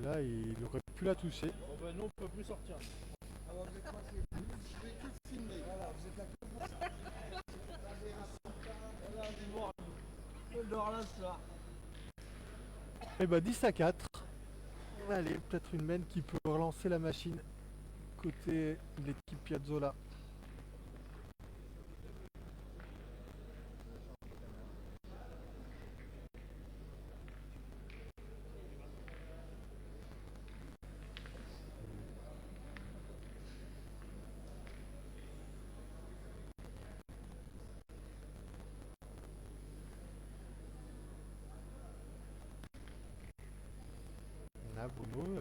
là, il aurait pu la toucher.
Bon bah nous on peut plus sortir.
Alors vous êtes coincés. Je vais tout filmer. Voilà, vous êtes là que pour ça.
Voilà, c'est bon. On dort là ce soir.
Et bah 10-4. Allez, peut-être une main qui peut relancer la machine côté de l'équipe Piazzolla. Là, Bruno,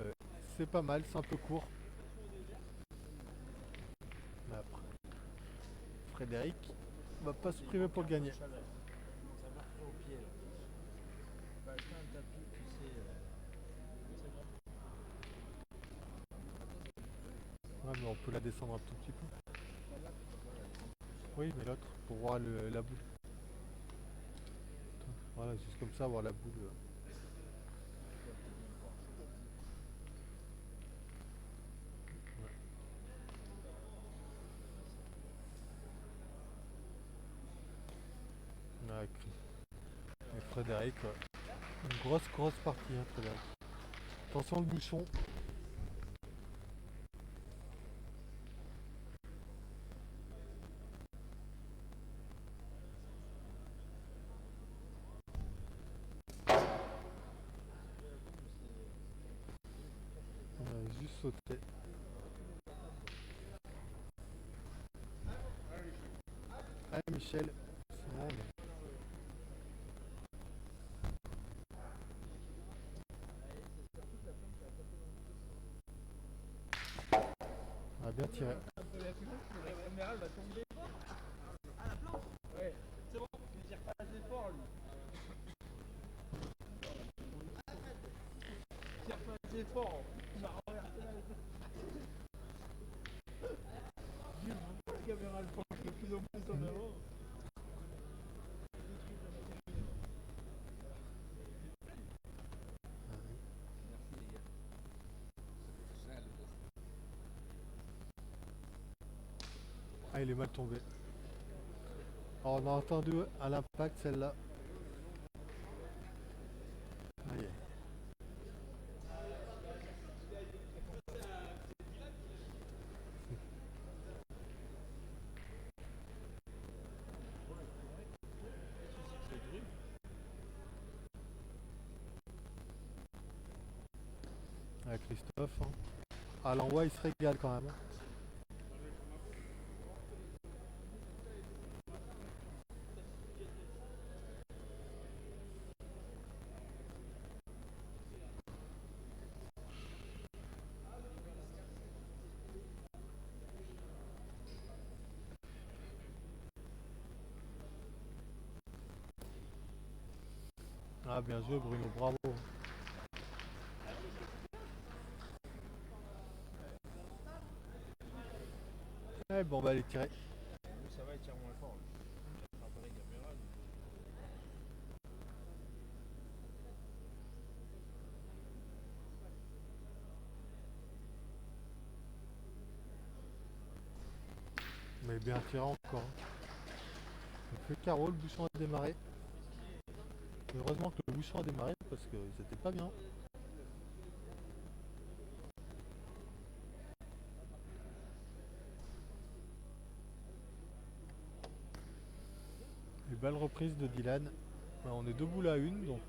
c'est pas mal, c'est un peu court. Mais après, Frédéric va pas se priver pour le gagner.
Ça marque au pied. Là.
Bah, acheter un tapis, tu sais.
Ouais, mais on peut la descendre un tout petit peu. Oui, mais l'autre, pour voir la boule. Voilà, juste comme ça, voir la boule. Ouais, et Frédéric, ouais. Une grosse partie, hein, Frédéric. Attention le bouchon. On a juste sauté. Ah, Michel, c'est bon, mais... On a bien tiré.
La caméra va tomber. Ah, la planche. Ouais. C'est bon, il tire pas assez fort lui. Il tire pas assez fort. Il m'a renversé la caméra elle penche de plus en plus en avant.
Ah, il est mal tombé. Alors, on a entendu à l'impact celle-là. Aïe. Ah, Christophe. Hein. À l'envoi, il se régale quand même. Ah, bien joué, Bruno, bravo. Eh bon, bah, allez tirer.
Lui, ça va, il tire moins fort. Il attrape pas les caméras. Lui.
Mais bien tiré encore. Il fait carreau, le bouchon a démarré. Heureusement que le bouchon a démarré parce que c'était pas bien. Et belle reprise de Dylan. Ouais, on est deux boules à une, donc...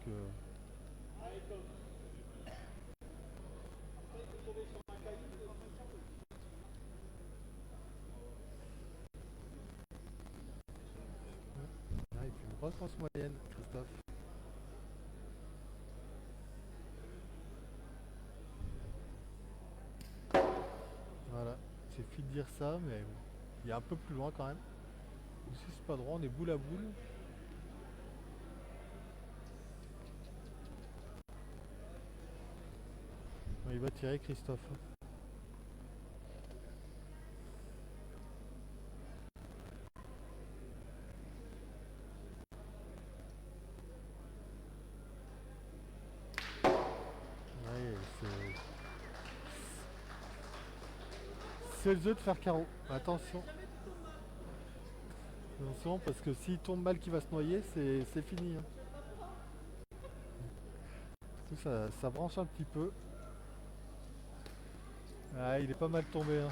Ah, il fait une grosse moyenne, Christophe. Voilà, c'est fait de dire ça, mais il est un peu plus loin quand même. Ici c'est pas droit, on est boule à boule. Il va tirer Christophe. Ouais, c'est le jeu de faire carreau. Attention. Attention parce que s'il tombe mal qu'il va se noyer, c'est fini. Hein. Du coup, ça branche un petit peu. Ah, il est pas mal tombé. Hein.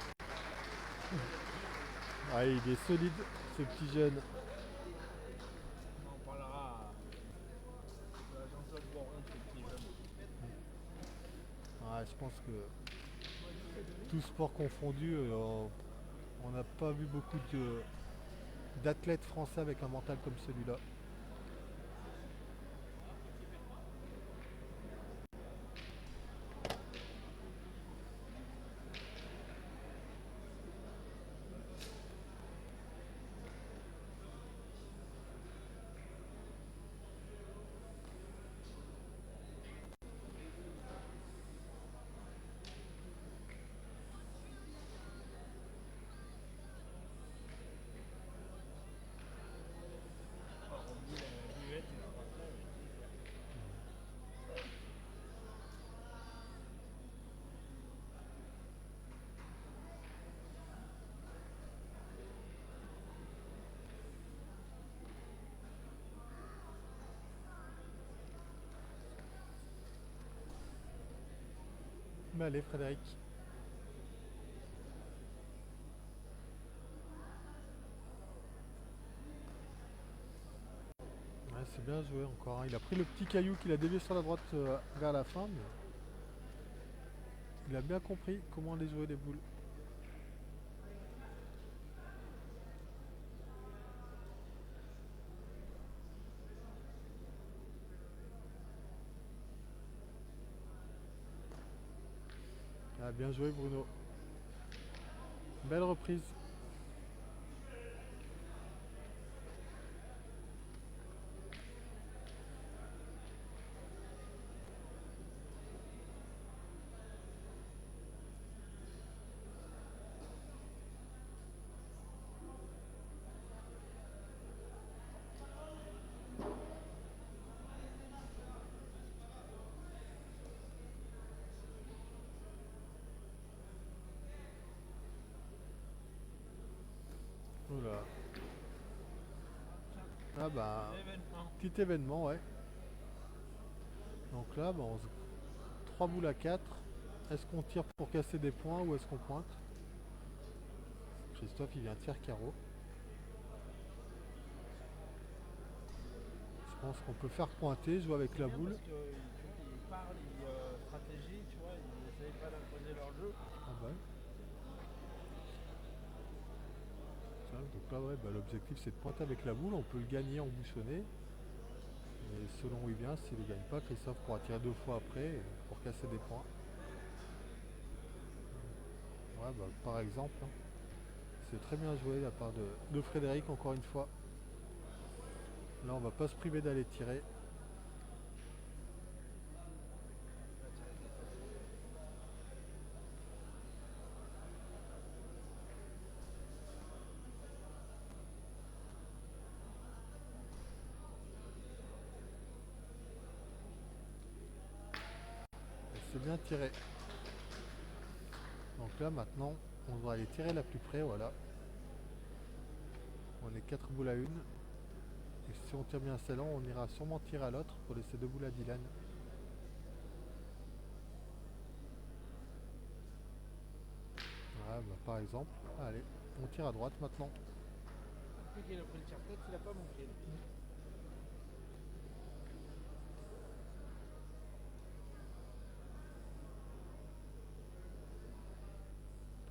Ah, il est solide, ce petit jeune.
On en parlera de la Jean-Claude Boron, ce petit jeune.
Ah, je pense que tout sport confondu, on n'a pas vu beaucoup d'athlètes français avec un mental comme celui-là. Mais allez, Frédéric. Ouais, c'est bien joué encore, hein. Il a pris le petit caillou qu'il a dévié sur la droite vers la fin, mais il a bien compris comment les jouer les boules. Ah, bien joué Bruno. Belle reprise. Oula. Ah bah,
L'événement.
petit événement, ouais. Donc là, bah, 3 boules à 4. Est-ce qu'on tire pour casser des points ou est-ce qu'on pointe? Christophe, il vient tirer carreau. Je pense qu'on peut faire pointer, jouer avec la
Bien
boule.
parce que, tu vois, ils parlent, ils stratégie, tu vois, ils essayent pas d'imposer leur jeu.
Ah bah ouais. Tiens, donc là, ouais, bah, l'objectif c'est de pointer avec la boule. On peut le gagner en bouchonné. Et selon où il vient, s'il ne gagne pas, Christophe pourra tirer 2 fois après pour casser des points. Ouais, bah, par exemple, hein. C'est très bien joué de la part de Frédéric, encore une fois. Là, on va pas se priver d'aller tirer. Et c'est bien tiré. Donc là, maintenant, on va aller tirer la plus près, voilà. On est 4 boules à 1. Et si on tire bien celle-là, on ira sûrement tirer à l'autre pour laisser 2 boules à Dylan. Ouais, bah, par exemple, allez, on tire à droite maintenant.
Depuis qu'il a pris le tire-tête, il a pas manqué.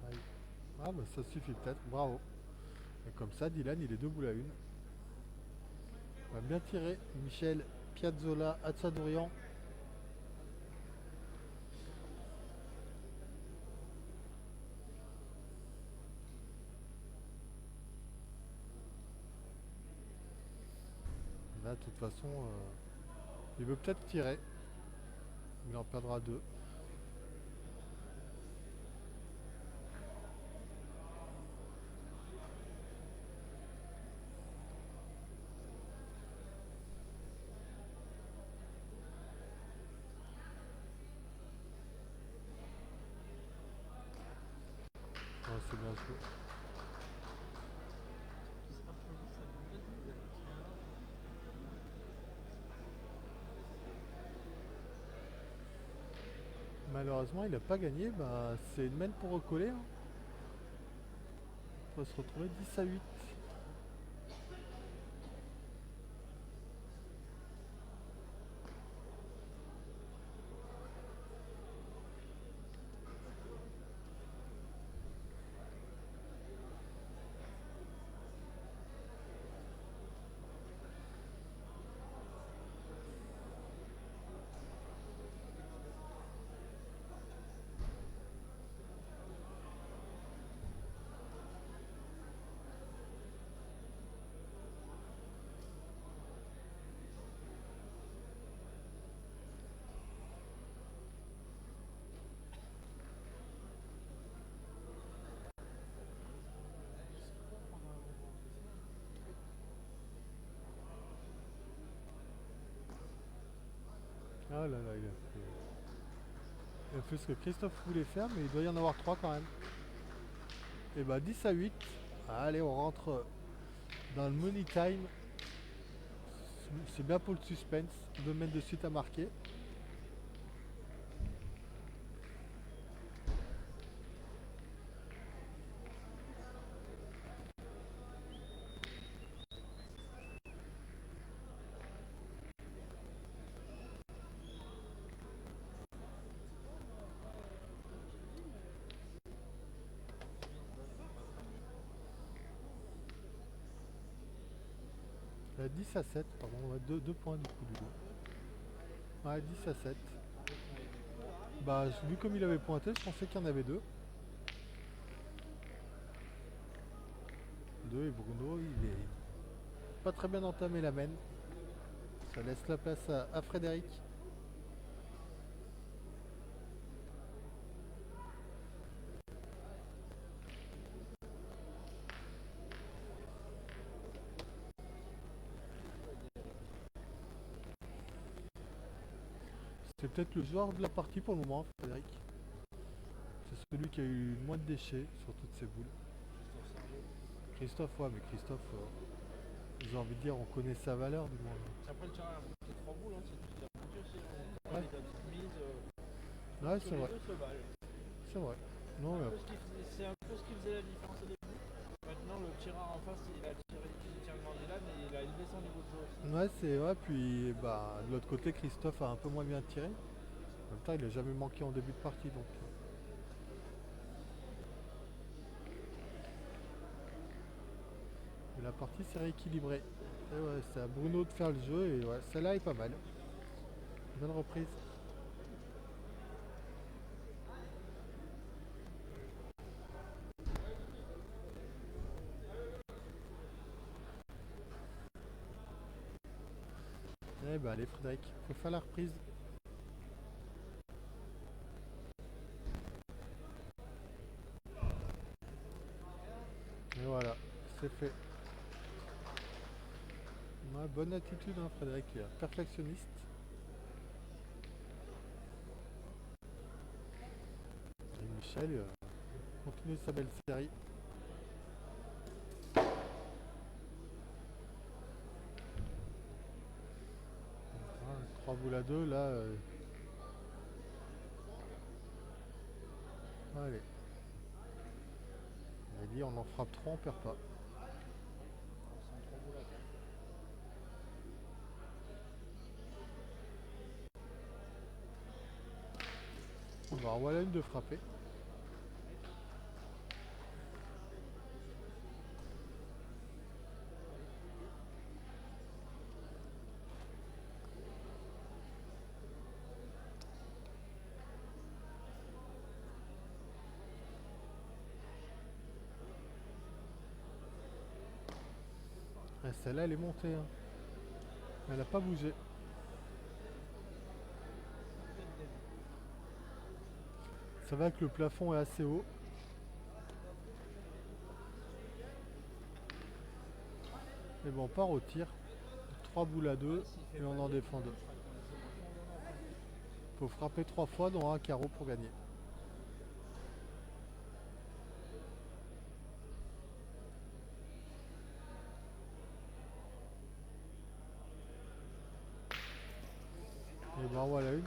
Aïe. Ah bah ça suffit peut-être, bravo. Et comme ça, Dylan, il est 2 boules à 1. On va bien tirer. Michel Piazzolla, Hatsadourian. Là, de toute façon, il veut peut-être tirer. Il en perdra 2. Ouais, c'est bien joué. Malheureusement, il n'a pas gagné. Bah, c'est une main pour recoller, hein. On va se retrouver 10 à 8. Ah là là, il a fait ce que Christophe voulait faire, mais il doit y en avoir 3 quand même. Et bah 10 à 8. Allez, on rentre dans le money time. C'est bien pour le suspense. 2 mètres de suite à marquer. 10 à 7, pardon, ouais, 2 points du coup Ludo. Ouais, 10 à 7. Bah, vu comme il avait pointé, je pensais qu'il y en avait 2. 2 et Bruno, il est pas très bien entamé la main. Ça laisse la place à Frédéric. C'est peut-être le joueur de la partie pour le moment, Frédéric. C'est celui qui a eu le moins de déchets sur toutes ces boules. Christophe, ouais, mais Christophe, j'ai envie de dire, on connaît sa valeur du moins.
Après le tirage, c'est 3 boules, hein, c'est tout ce qu'il a foutu aussi. Hein.
Ouais.
Il a une petite mise.
Ouais,
sur
c'est
les
vrai.
deux se valent.
C'est vrai. Non, mais
C'est un peu ce qui faisait la différence au début. Maintenant, le tireur en face, il a tiré, il tire le Mandela, mais il a élevé son niveau de jeu aussi.
ouais, c'est vrai. Puis, bah, de l'autre côté, Christophe a un peu moins bien tiré. En même temps, il a jamais manqué en début de partie, donc. Et la partie s'est rééquilibrée. Et ouais, c'est à Bruno de faire le jeu et ouais, celle-là est pas mal. Bonne reprise. Eh ben allez Frédéric, faut faire la reprise. Et voilà, c'est fait. Ouais, bonne attitude hein, Frédéric, perfectionniste. Et Michel continue sa belle série. 3 boules à 2 là. Allez. On a dit on en frappe 3, on perd pas. On va avoir une de frapper. Et celle-là elle est montée. Hein. Elle n'a pas bougé. Ça va que le plafond est assez haut. Et bon, on part au tir. 3 boules à 2 et on en défend 2. Faut frapper 3 fois dont un carreau pour gagner. Et ben voilà une.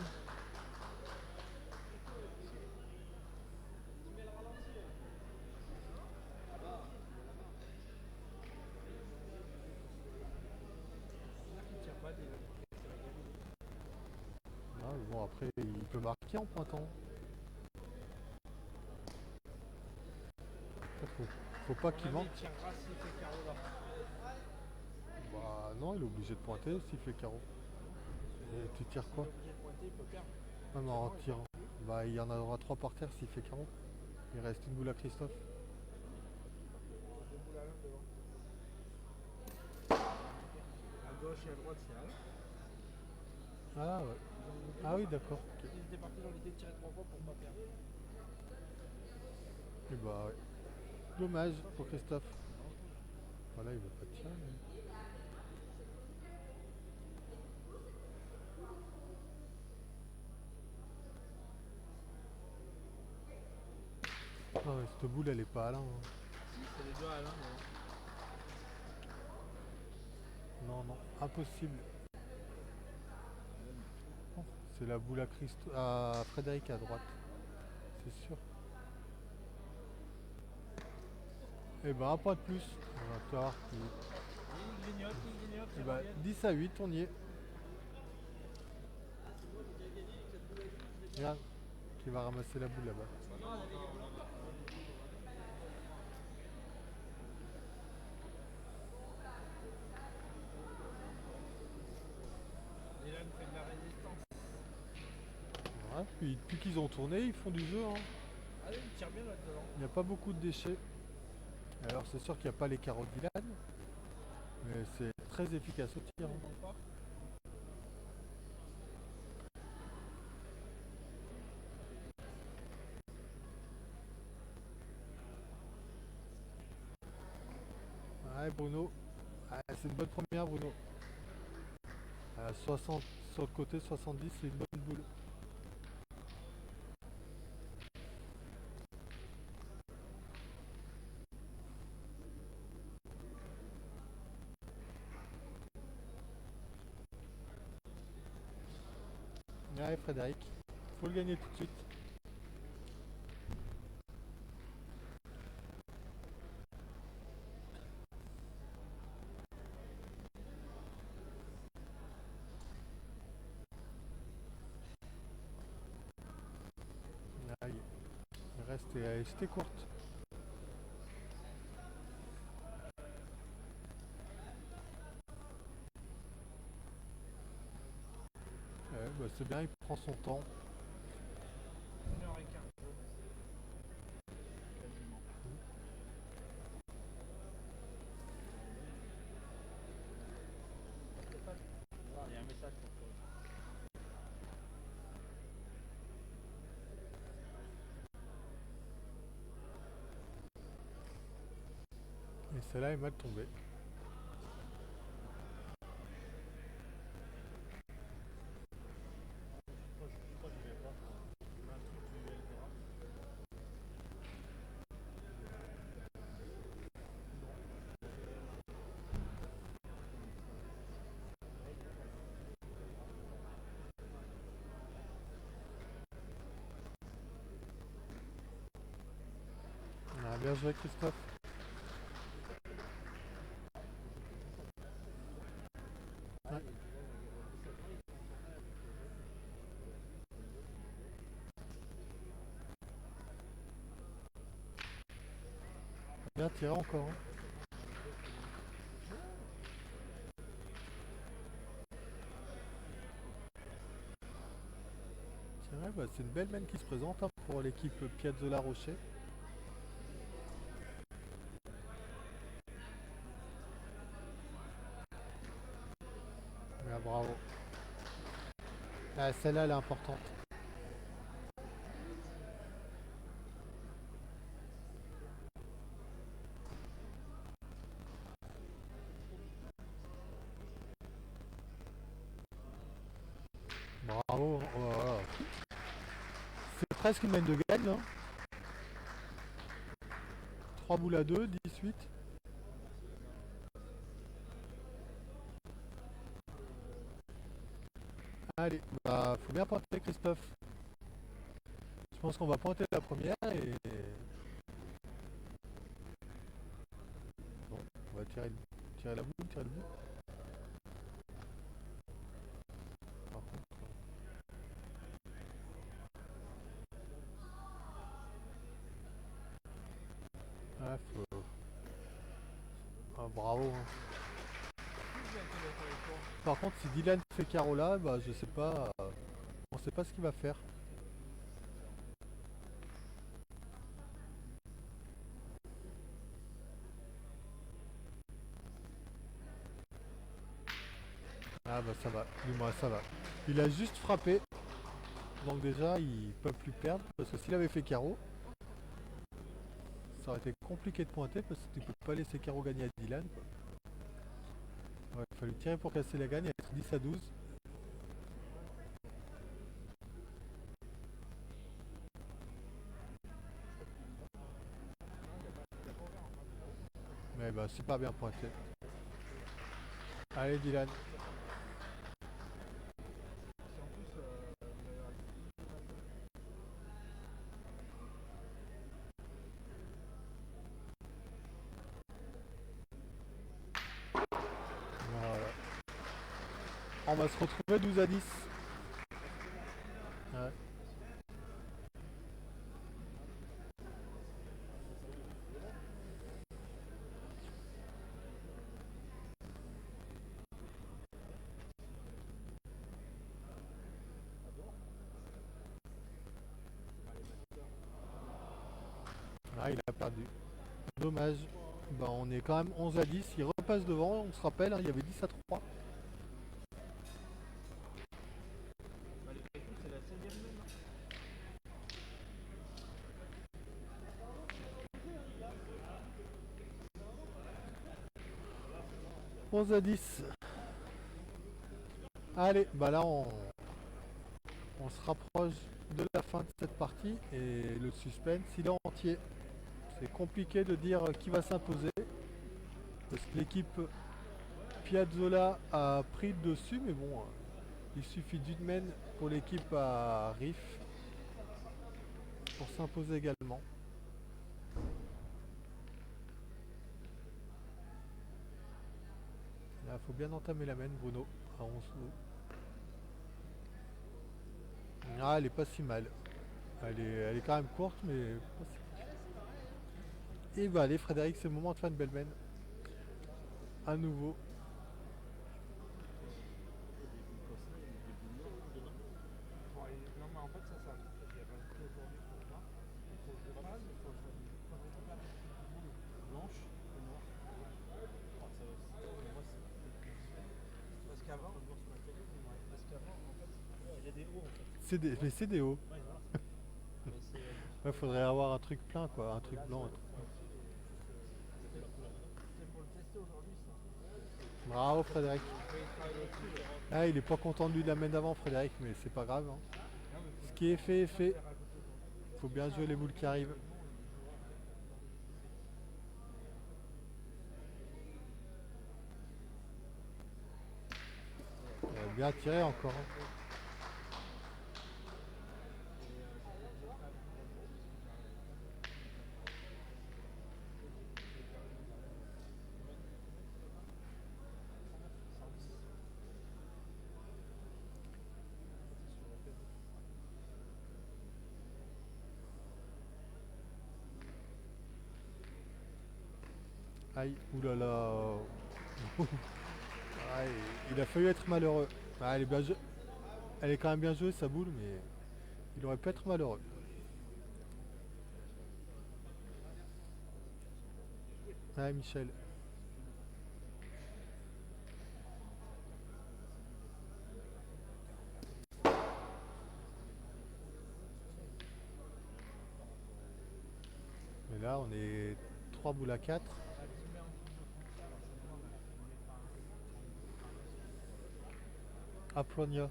Ah, bon après il peut marquer en pointant. Faut pas qu'il manque.
Il tirera s'il fait carreau là.
Bah non, il est obligé de pointer s'il fait carreau. Et tu tires quoi?
Il est obligé de pointer, il peut perdre.
Ah non, en tirant. Bah il y en aura 3 par terre s'il fait carreau. Il reste une boule à Christophe.
Deux boules à l'un devant. À gauche et à droite, c'est un.
Ah ouais. Ah oui d'accord. Ok.
Ils étaient partis dans l'idée de tirer 3 fois pour pas perdre.
Et bah ouais. Dommage pour Christophe. Voilà, il veut pas tirer. Mais... Ah ouais, cette boule elle est pas à l'un. Hein.
Si, c'est les deux à l'un.
Non, non, impossible. Oh, c'est la boule à Frédéric à droite. C'est sûr. Et ben un point de plus. On va voir qui...
Il grignote,
Et ben 10 à 8, on y est. Regarde, qui va ramasser la boule là-bas. Puis depuis qu'ils ont tourné, ils font du jeu. Hein.
Allez, il tire bien là-dedans.
Il n'y a pas beaucoup de déchets. Alors c'est sûr qu'il n'y a pas les carottes Dylan, mais c'est très efficace au tir. Hein. Ouais Bruno, c'est une bonne première Bruno. 60 sur le côté, 70 c'est une bonne boule. Ouais Frédéric, faut le gagner tout de suite. Aïe. Il reste, c'était courte. Bah, c'est bien, il prend son temps.
1h15. Quasiment.
Il y a un message pour toi.
Et celle-là est mal tombée.
Je crois que je vais pas. Un truc du Eldora.
Ah, bien joué Christophe. Ouais. Bien tiré encore. Hein. Tiens, bah, c'est une belle main qui se présente hein, pour l'équipe Piazzola Rocher. Ah, bravo. Ah, celle-là elle est importante. Bravo. Oh là là. C'est presque une main de gagne. Hein. 3 boules à 2, 18. Allez, bah faut bien pointer Christophe. Je pense qu'on va pointer la première et... Bon, on va tirer la boule, tirer le bout. Par contre... Ah, faut... Ah, bravo. Hein. Par contre, si Dylan fait carreau là, bah je sais pas... on sait pas ce qu'il va faire. Ah bah ça va, du moins ça va. Il a juste frappé. Donc déjà, ils peuvent plus perdre. Parce que s'il avait fait carreau, ça aurait été compliqué de pointer parce que tu peux pas laisser carreau gagner à Dylan. Quoi. Ouais, il fallait tirer pour casser la gagne, être 10 à 12. Mais bah super bien pointé. Allez Dylan. Voilà. On va se retrouver 12 à 10. Ouais. Ah, il a perdu. Dommage. Bah, on est quand même 11 à 10. Il repasse devant, on se rappelle, hein, il y avait 10 à 3.
Bah, les calculs, c'est la 16e même. Hein.
11 à 10. Allez, bah là on se rapproche de la fin de cette partie et le suspense il est entier. C'est compliqué de dire qui va s'imposer parce que l'équipe Piazzolla a pris le dessus, mais bon, il suffit d'une mène pour l'équipe à Riff pour s'imposer également. Là, faut bien entamer la mène, Bruno, à 11 lots. Ah, elle est pas si mal. Elle est quand même courte, mais pas si mal. Et bah allez, Frédéric, c'est le moment de faire une belle mène. À nouveau.
Ouais, non, mais en fait, ça, j'ai rajouté aujourd'hui pour moi. Il faut que je le fasse, il faut que je blanche et noire. Oh, ça, pour moi, c'est. Parce qu'avant, parce qu'avant, en fait, il y a des hauts en fait.
Mais c'est des hauts.
Ouais, voilà. Mais c'est.
Ouais, faudrait avoir un truc plein, quoi, un truc blanc.
C'est pour le tester aujourd'hui, ça.
Bravo, Frédéric.
Je vais travailler là-dessus.
Ah, il est pas content de lui de la mène d'avant, Frédéric, mais c'est pas grave, hein. Ce qui est fait est fait. Faut bien jouer les boules qui arrivent. Il a bien tiré encore, hein. Aïe, oulala. Ah, il a failli être malheureux. Ah, elle est quand même bien jouée sa boule, mais il aurait pu être malheureux. Ah, Michel. Mais là, on est 3 boules à 4. À Plonia.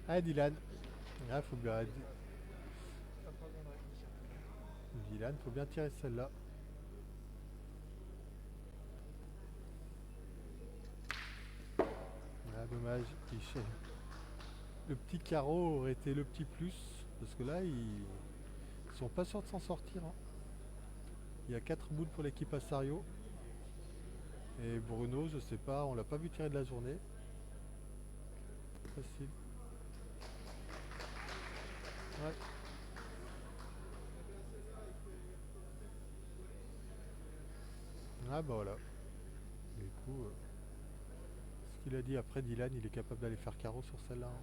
Ah, Dylan. Ah, faut bien. Dylan, faut bien tirer celle-là. Ah, dommage. Le petit carreau aurait été le petit plus. Parce que là, ils sont pas sûrs de s'en sortir, hein. Il y a 4 boules pour l'équipe Assario. Et Bruno, je sais pas, on l'a pas vu tirer de la journée. Facile. Ouais. Ah bah voilà. Du coup, ce qu'il a dit après, Dylan, il est capable d'aller faire carreau sur celle-là, hein.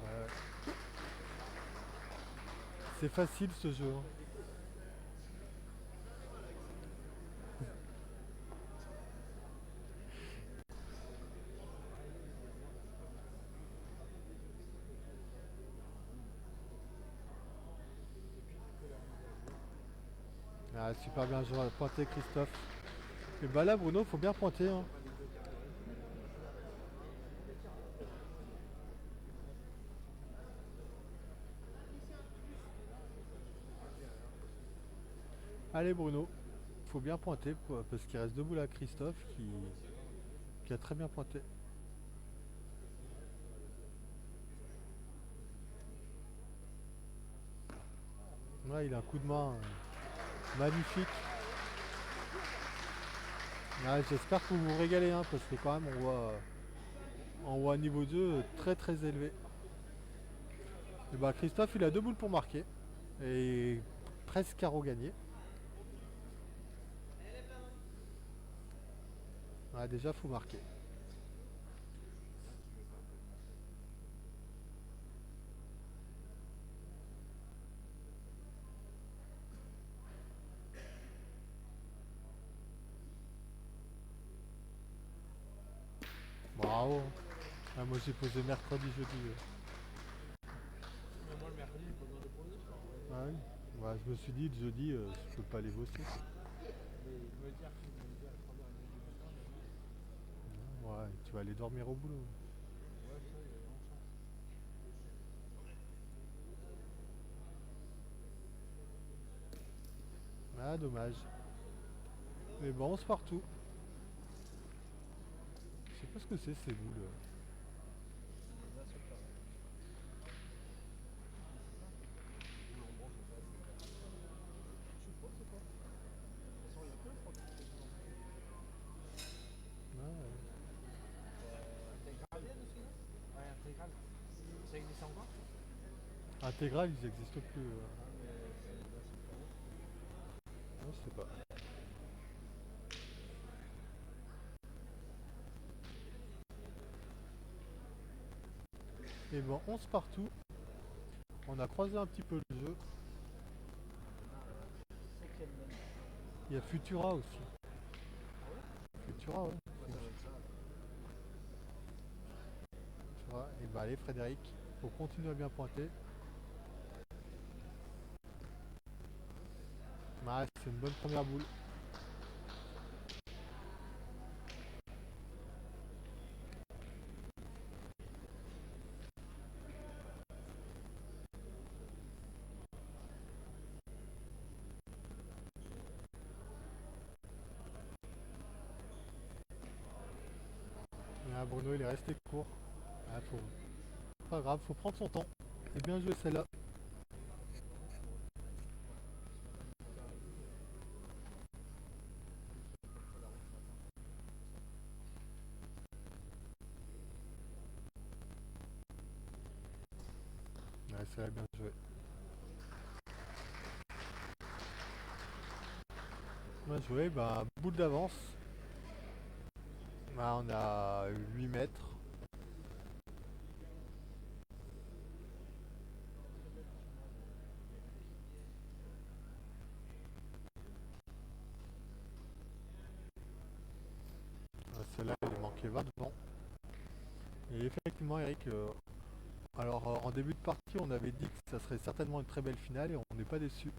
Ouais. C'est facile ce jeu, hein. Ah, super bien joué, pointé Christophe. Et bah là Bruno, faut bien pointer, hein. Allez Bruno, faut bien pointer parce qu'il reste 2 boules à Christophe qui a très bien pointé. Ouais, il a un coup de main magnifique. Ouais, j'espère que vous vous régalez, hein, parce que quand même on voit un niveau de jeu très très élevé. Et bah Christophe il a 2 boules pour marquer. Et 13 carreaux gagnés. Ouais, déjà, faut marquer. Bravo. Ah, moi, j'ai posé mercredi, jeudi.
Mais moi le mercredi, j'ai pas besoin de poser.
Ah oui. Ouais, je me suis dit, le jeudi, je peux pas aller bosser.
Mais me dire à 3h30 du matin,
Ouais, tu vas aller dormir au boulot.
ouais, ça, il y a vraiment chance.
Ah, dommage. Mais bon, on se partout. Je sais pas ce que c'est ces boules.
Là, c'est pas.
Ouais.
Intégral aussi, non? Ouais, intégral. Ça existe encore?
Intégral, ils existent plus.
Ah, mais là, c'est pas bon.
Non, je sais pas. Et bon, 11 partout. On a croisé un petit peu le jeu. Il y a Futura aussi. Futura, ouais. Futura. Et bah allez Frédéric, faut continuer à bien pointer. Ouais, c'est une bonne première boule. Ah, Bruno il est resté court. Ah, pas grave, faut prendre son temps. Et bien joué celle-là. Ouais, celle-là bien joué. Bien joué, bah boule d'avance. Bah, on a 8 mètres. Celle-là, il manquait 20 devant. Et effectivement, Eric, alors en début de partie, on avait dit que ça serait certainement une très belle finale et on n'est pas déçu.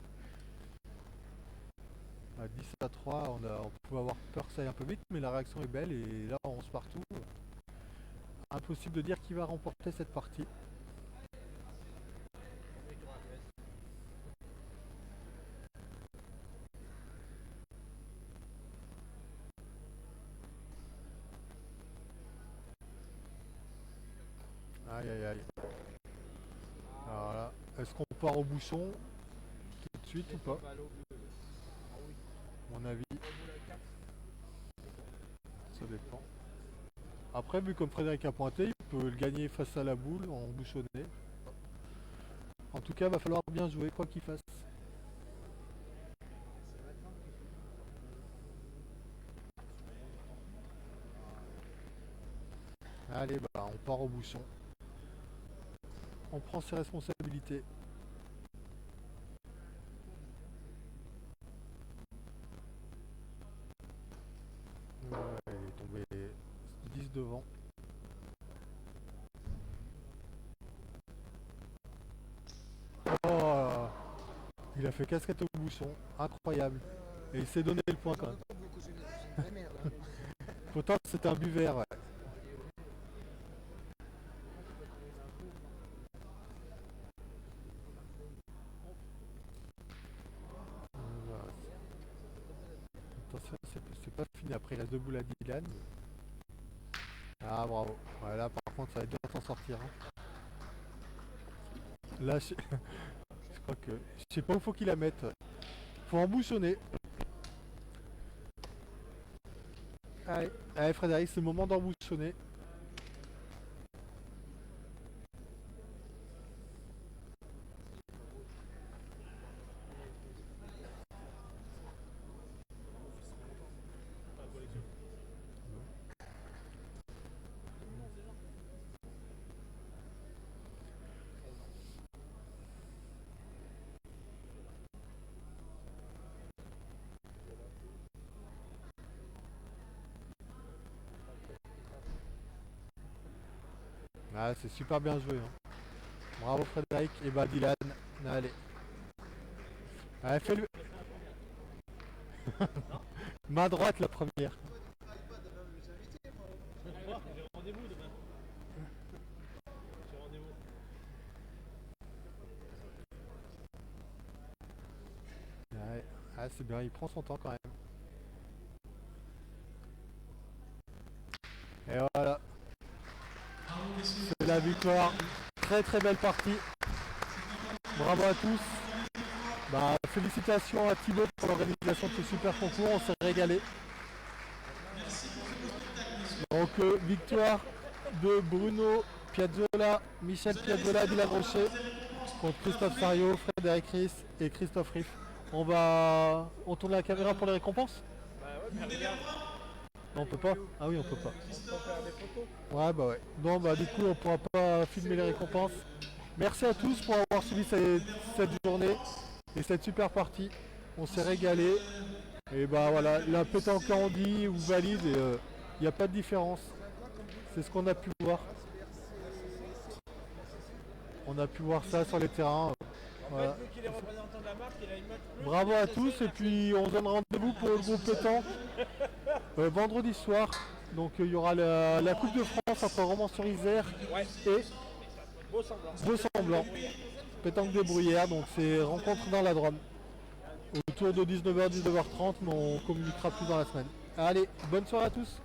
À 10-3, on pouvait avoir peur que ça aille un peu vite, mais la réaction est belle et là, on se partout. Impossible de dire qui va remporter cette partie. Aïe aïe aïe. Alors là, est-ce qu'on part au bouchon tout de suite ou pas?
On va aller au bleu. Ah oui.
Mon avis,
Au bout la 4.
ça dépend. Après, vu comme Frédéric a pointé, il peut le gagner face à la boule en bouchonné. En tout cas, va falloir bien jouer, quoi qu'il fasse. Allez, bah, on part au bouchon. On prend ses responsabilités. Ouais, il est tombé 10 devant. Oh, il a fait casquette au bouchon, incroyable. Et il s'est donné le point quand même.
C'est une vraie merde. Hein.
Pourtant c'était un buvert, ouais. Voilà. Attention, c'est pas fini. Après il reste deux boules à Dylan. Ah bravo. Ouais, là par contre ça va être dur de s'en sortir. Hein. Là je crois que. Je sais pas où faut qu'il la mette. Faut embouchonner. Allez, allez Frédéric, c'est le moment d'embouchonner. Ah, c'est super bien joué. Hein. Bravo Frédéric. Et bah Dylan, allez. Allez, fais-le. Main droite la première.
J'ai rendez-vous demain. J'ai rendez-vous.
Ouais. Ah, c'est bien, il prend son temps quand même. Et voilà. C'est la victoire. Très très belle partie. Bravo à tous. Bah, félicitations à Thibaut pour l'organisation de ce super concours. On s'est régalé. Donc victoire de Bruno Piazzola, Michel Piazzola, Dylan Rocher contre Christophe Sario, Frédéric Ries et Christophe Riff. On tourne la caméra pour les récompenses?
Bah ouais, mais regarde,
Non, on peut pas. Ah oui, on peut pas.
on peut faire des photos.
Ouais, bah ouais. Non, bah du coup, on pourra pas filmer les récompenses. Merci à tous pour avoir suivi cette journée et cette super partie. On s'est régalé. Et bah voilà, la pétanque handi ou valide, il n'y a pas de différence. C'est ce qu'on a pu voir. On a pu voir ça sur les terrains. Voilà.
Vu qu'il est représentant de la marque, il a une note plus.
Bravo à tous et puis on se donne rendez-vous pour le groupe pétanque vendredi soir. Donc il y aura la Coupe de France entre Romans-sur-Isère et
Beau semblant.
Beau-Semblant. Pétanque de Bruyères, donc c'est rencontre dans la Drôme. Autour de 19h, 19h30, mais on communiquera plus dans la semaine. Allez, bonne soirée à tous.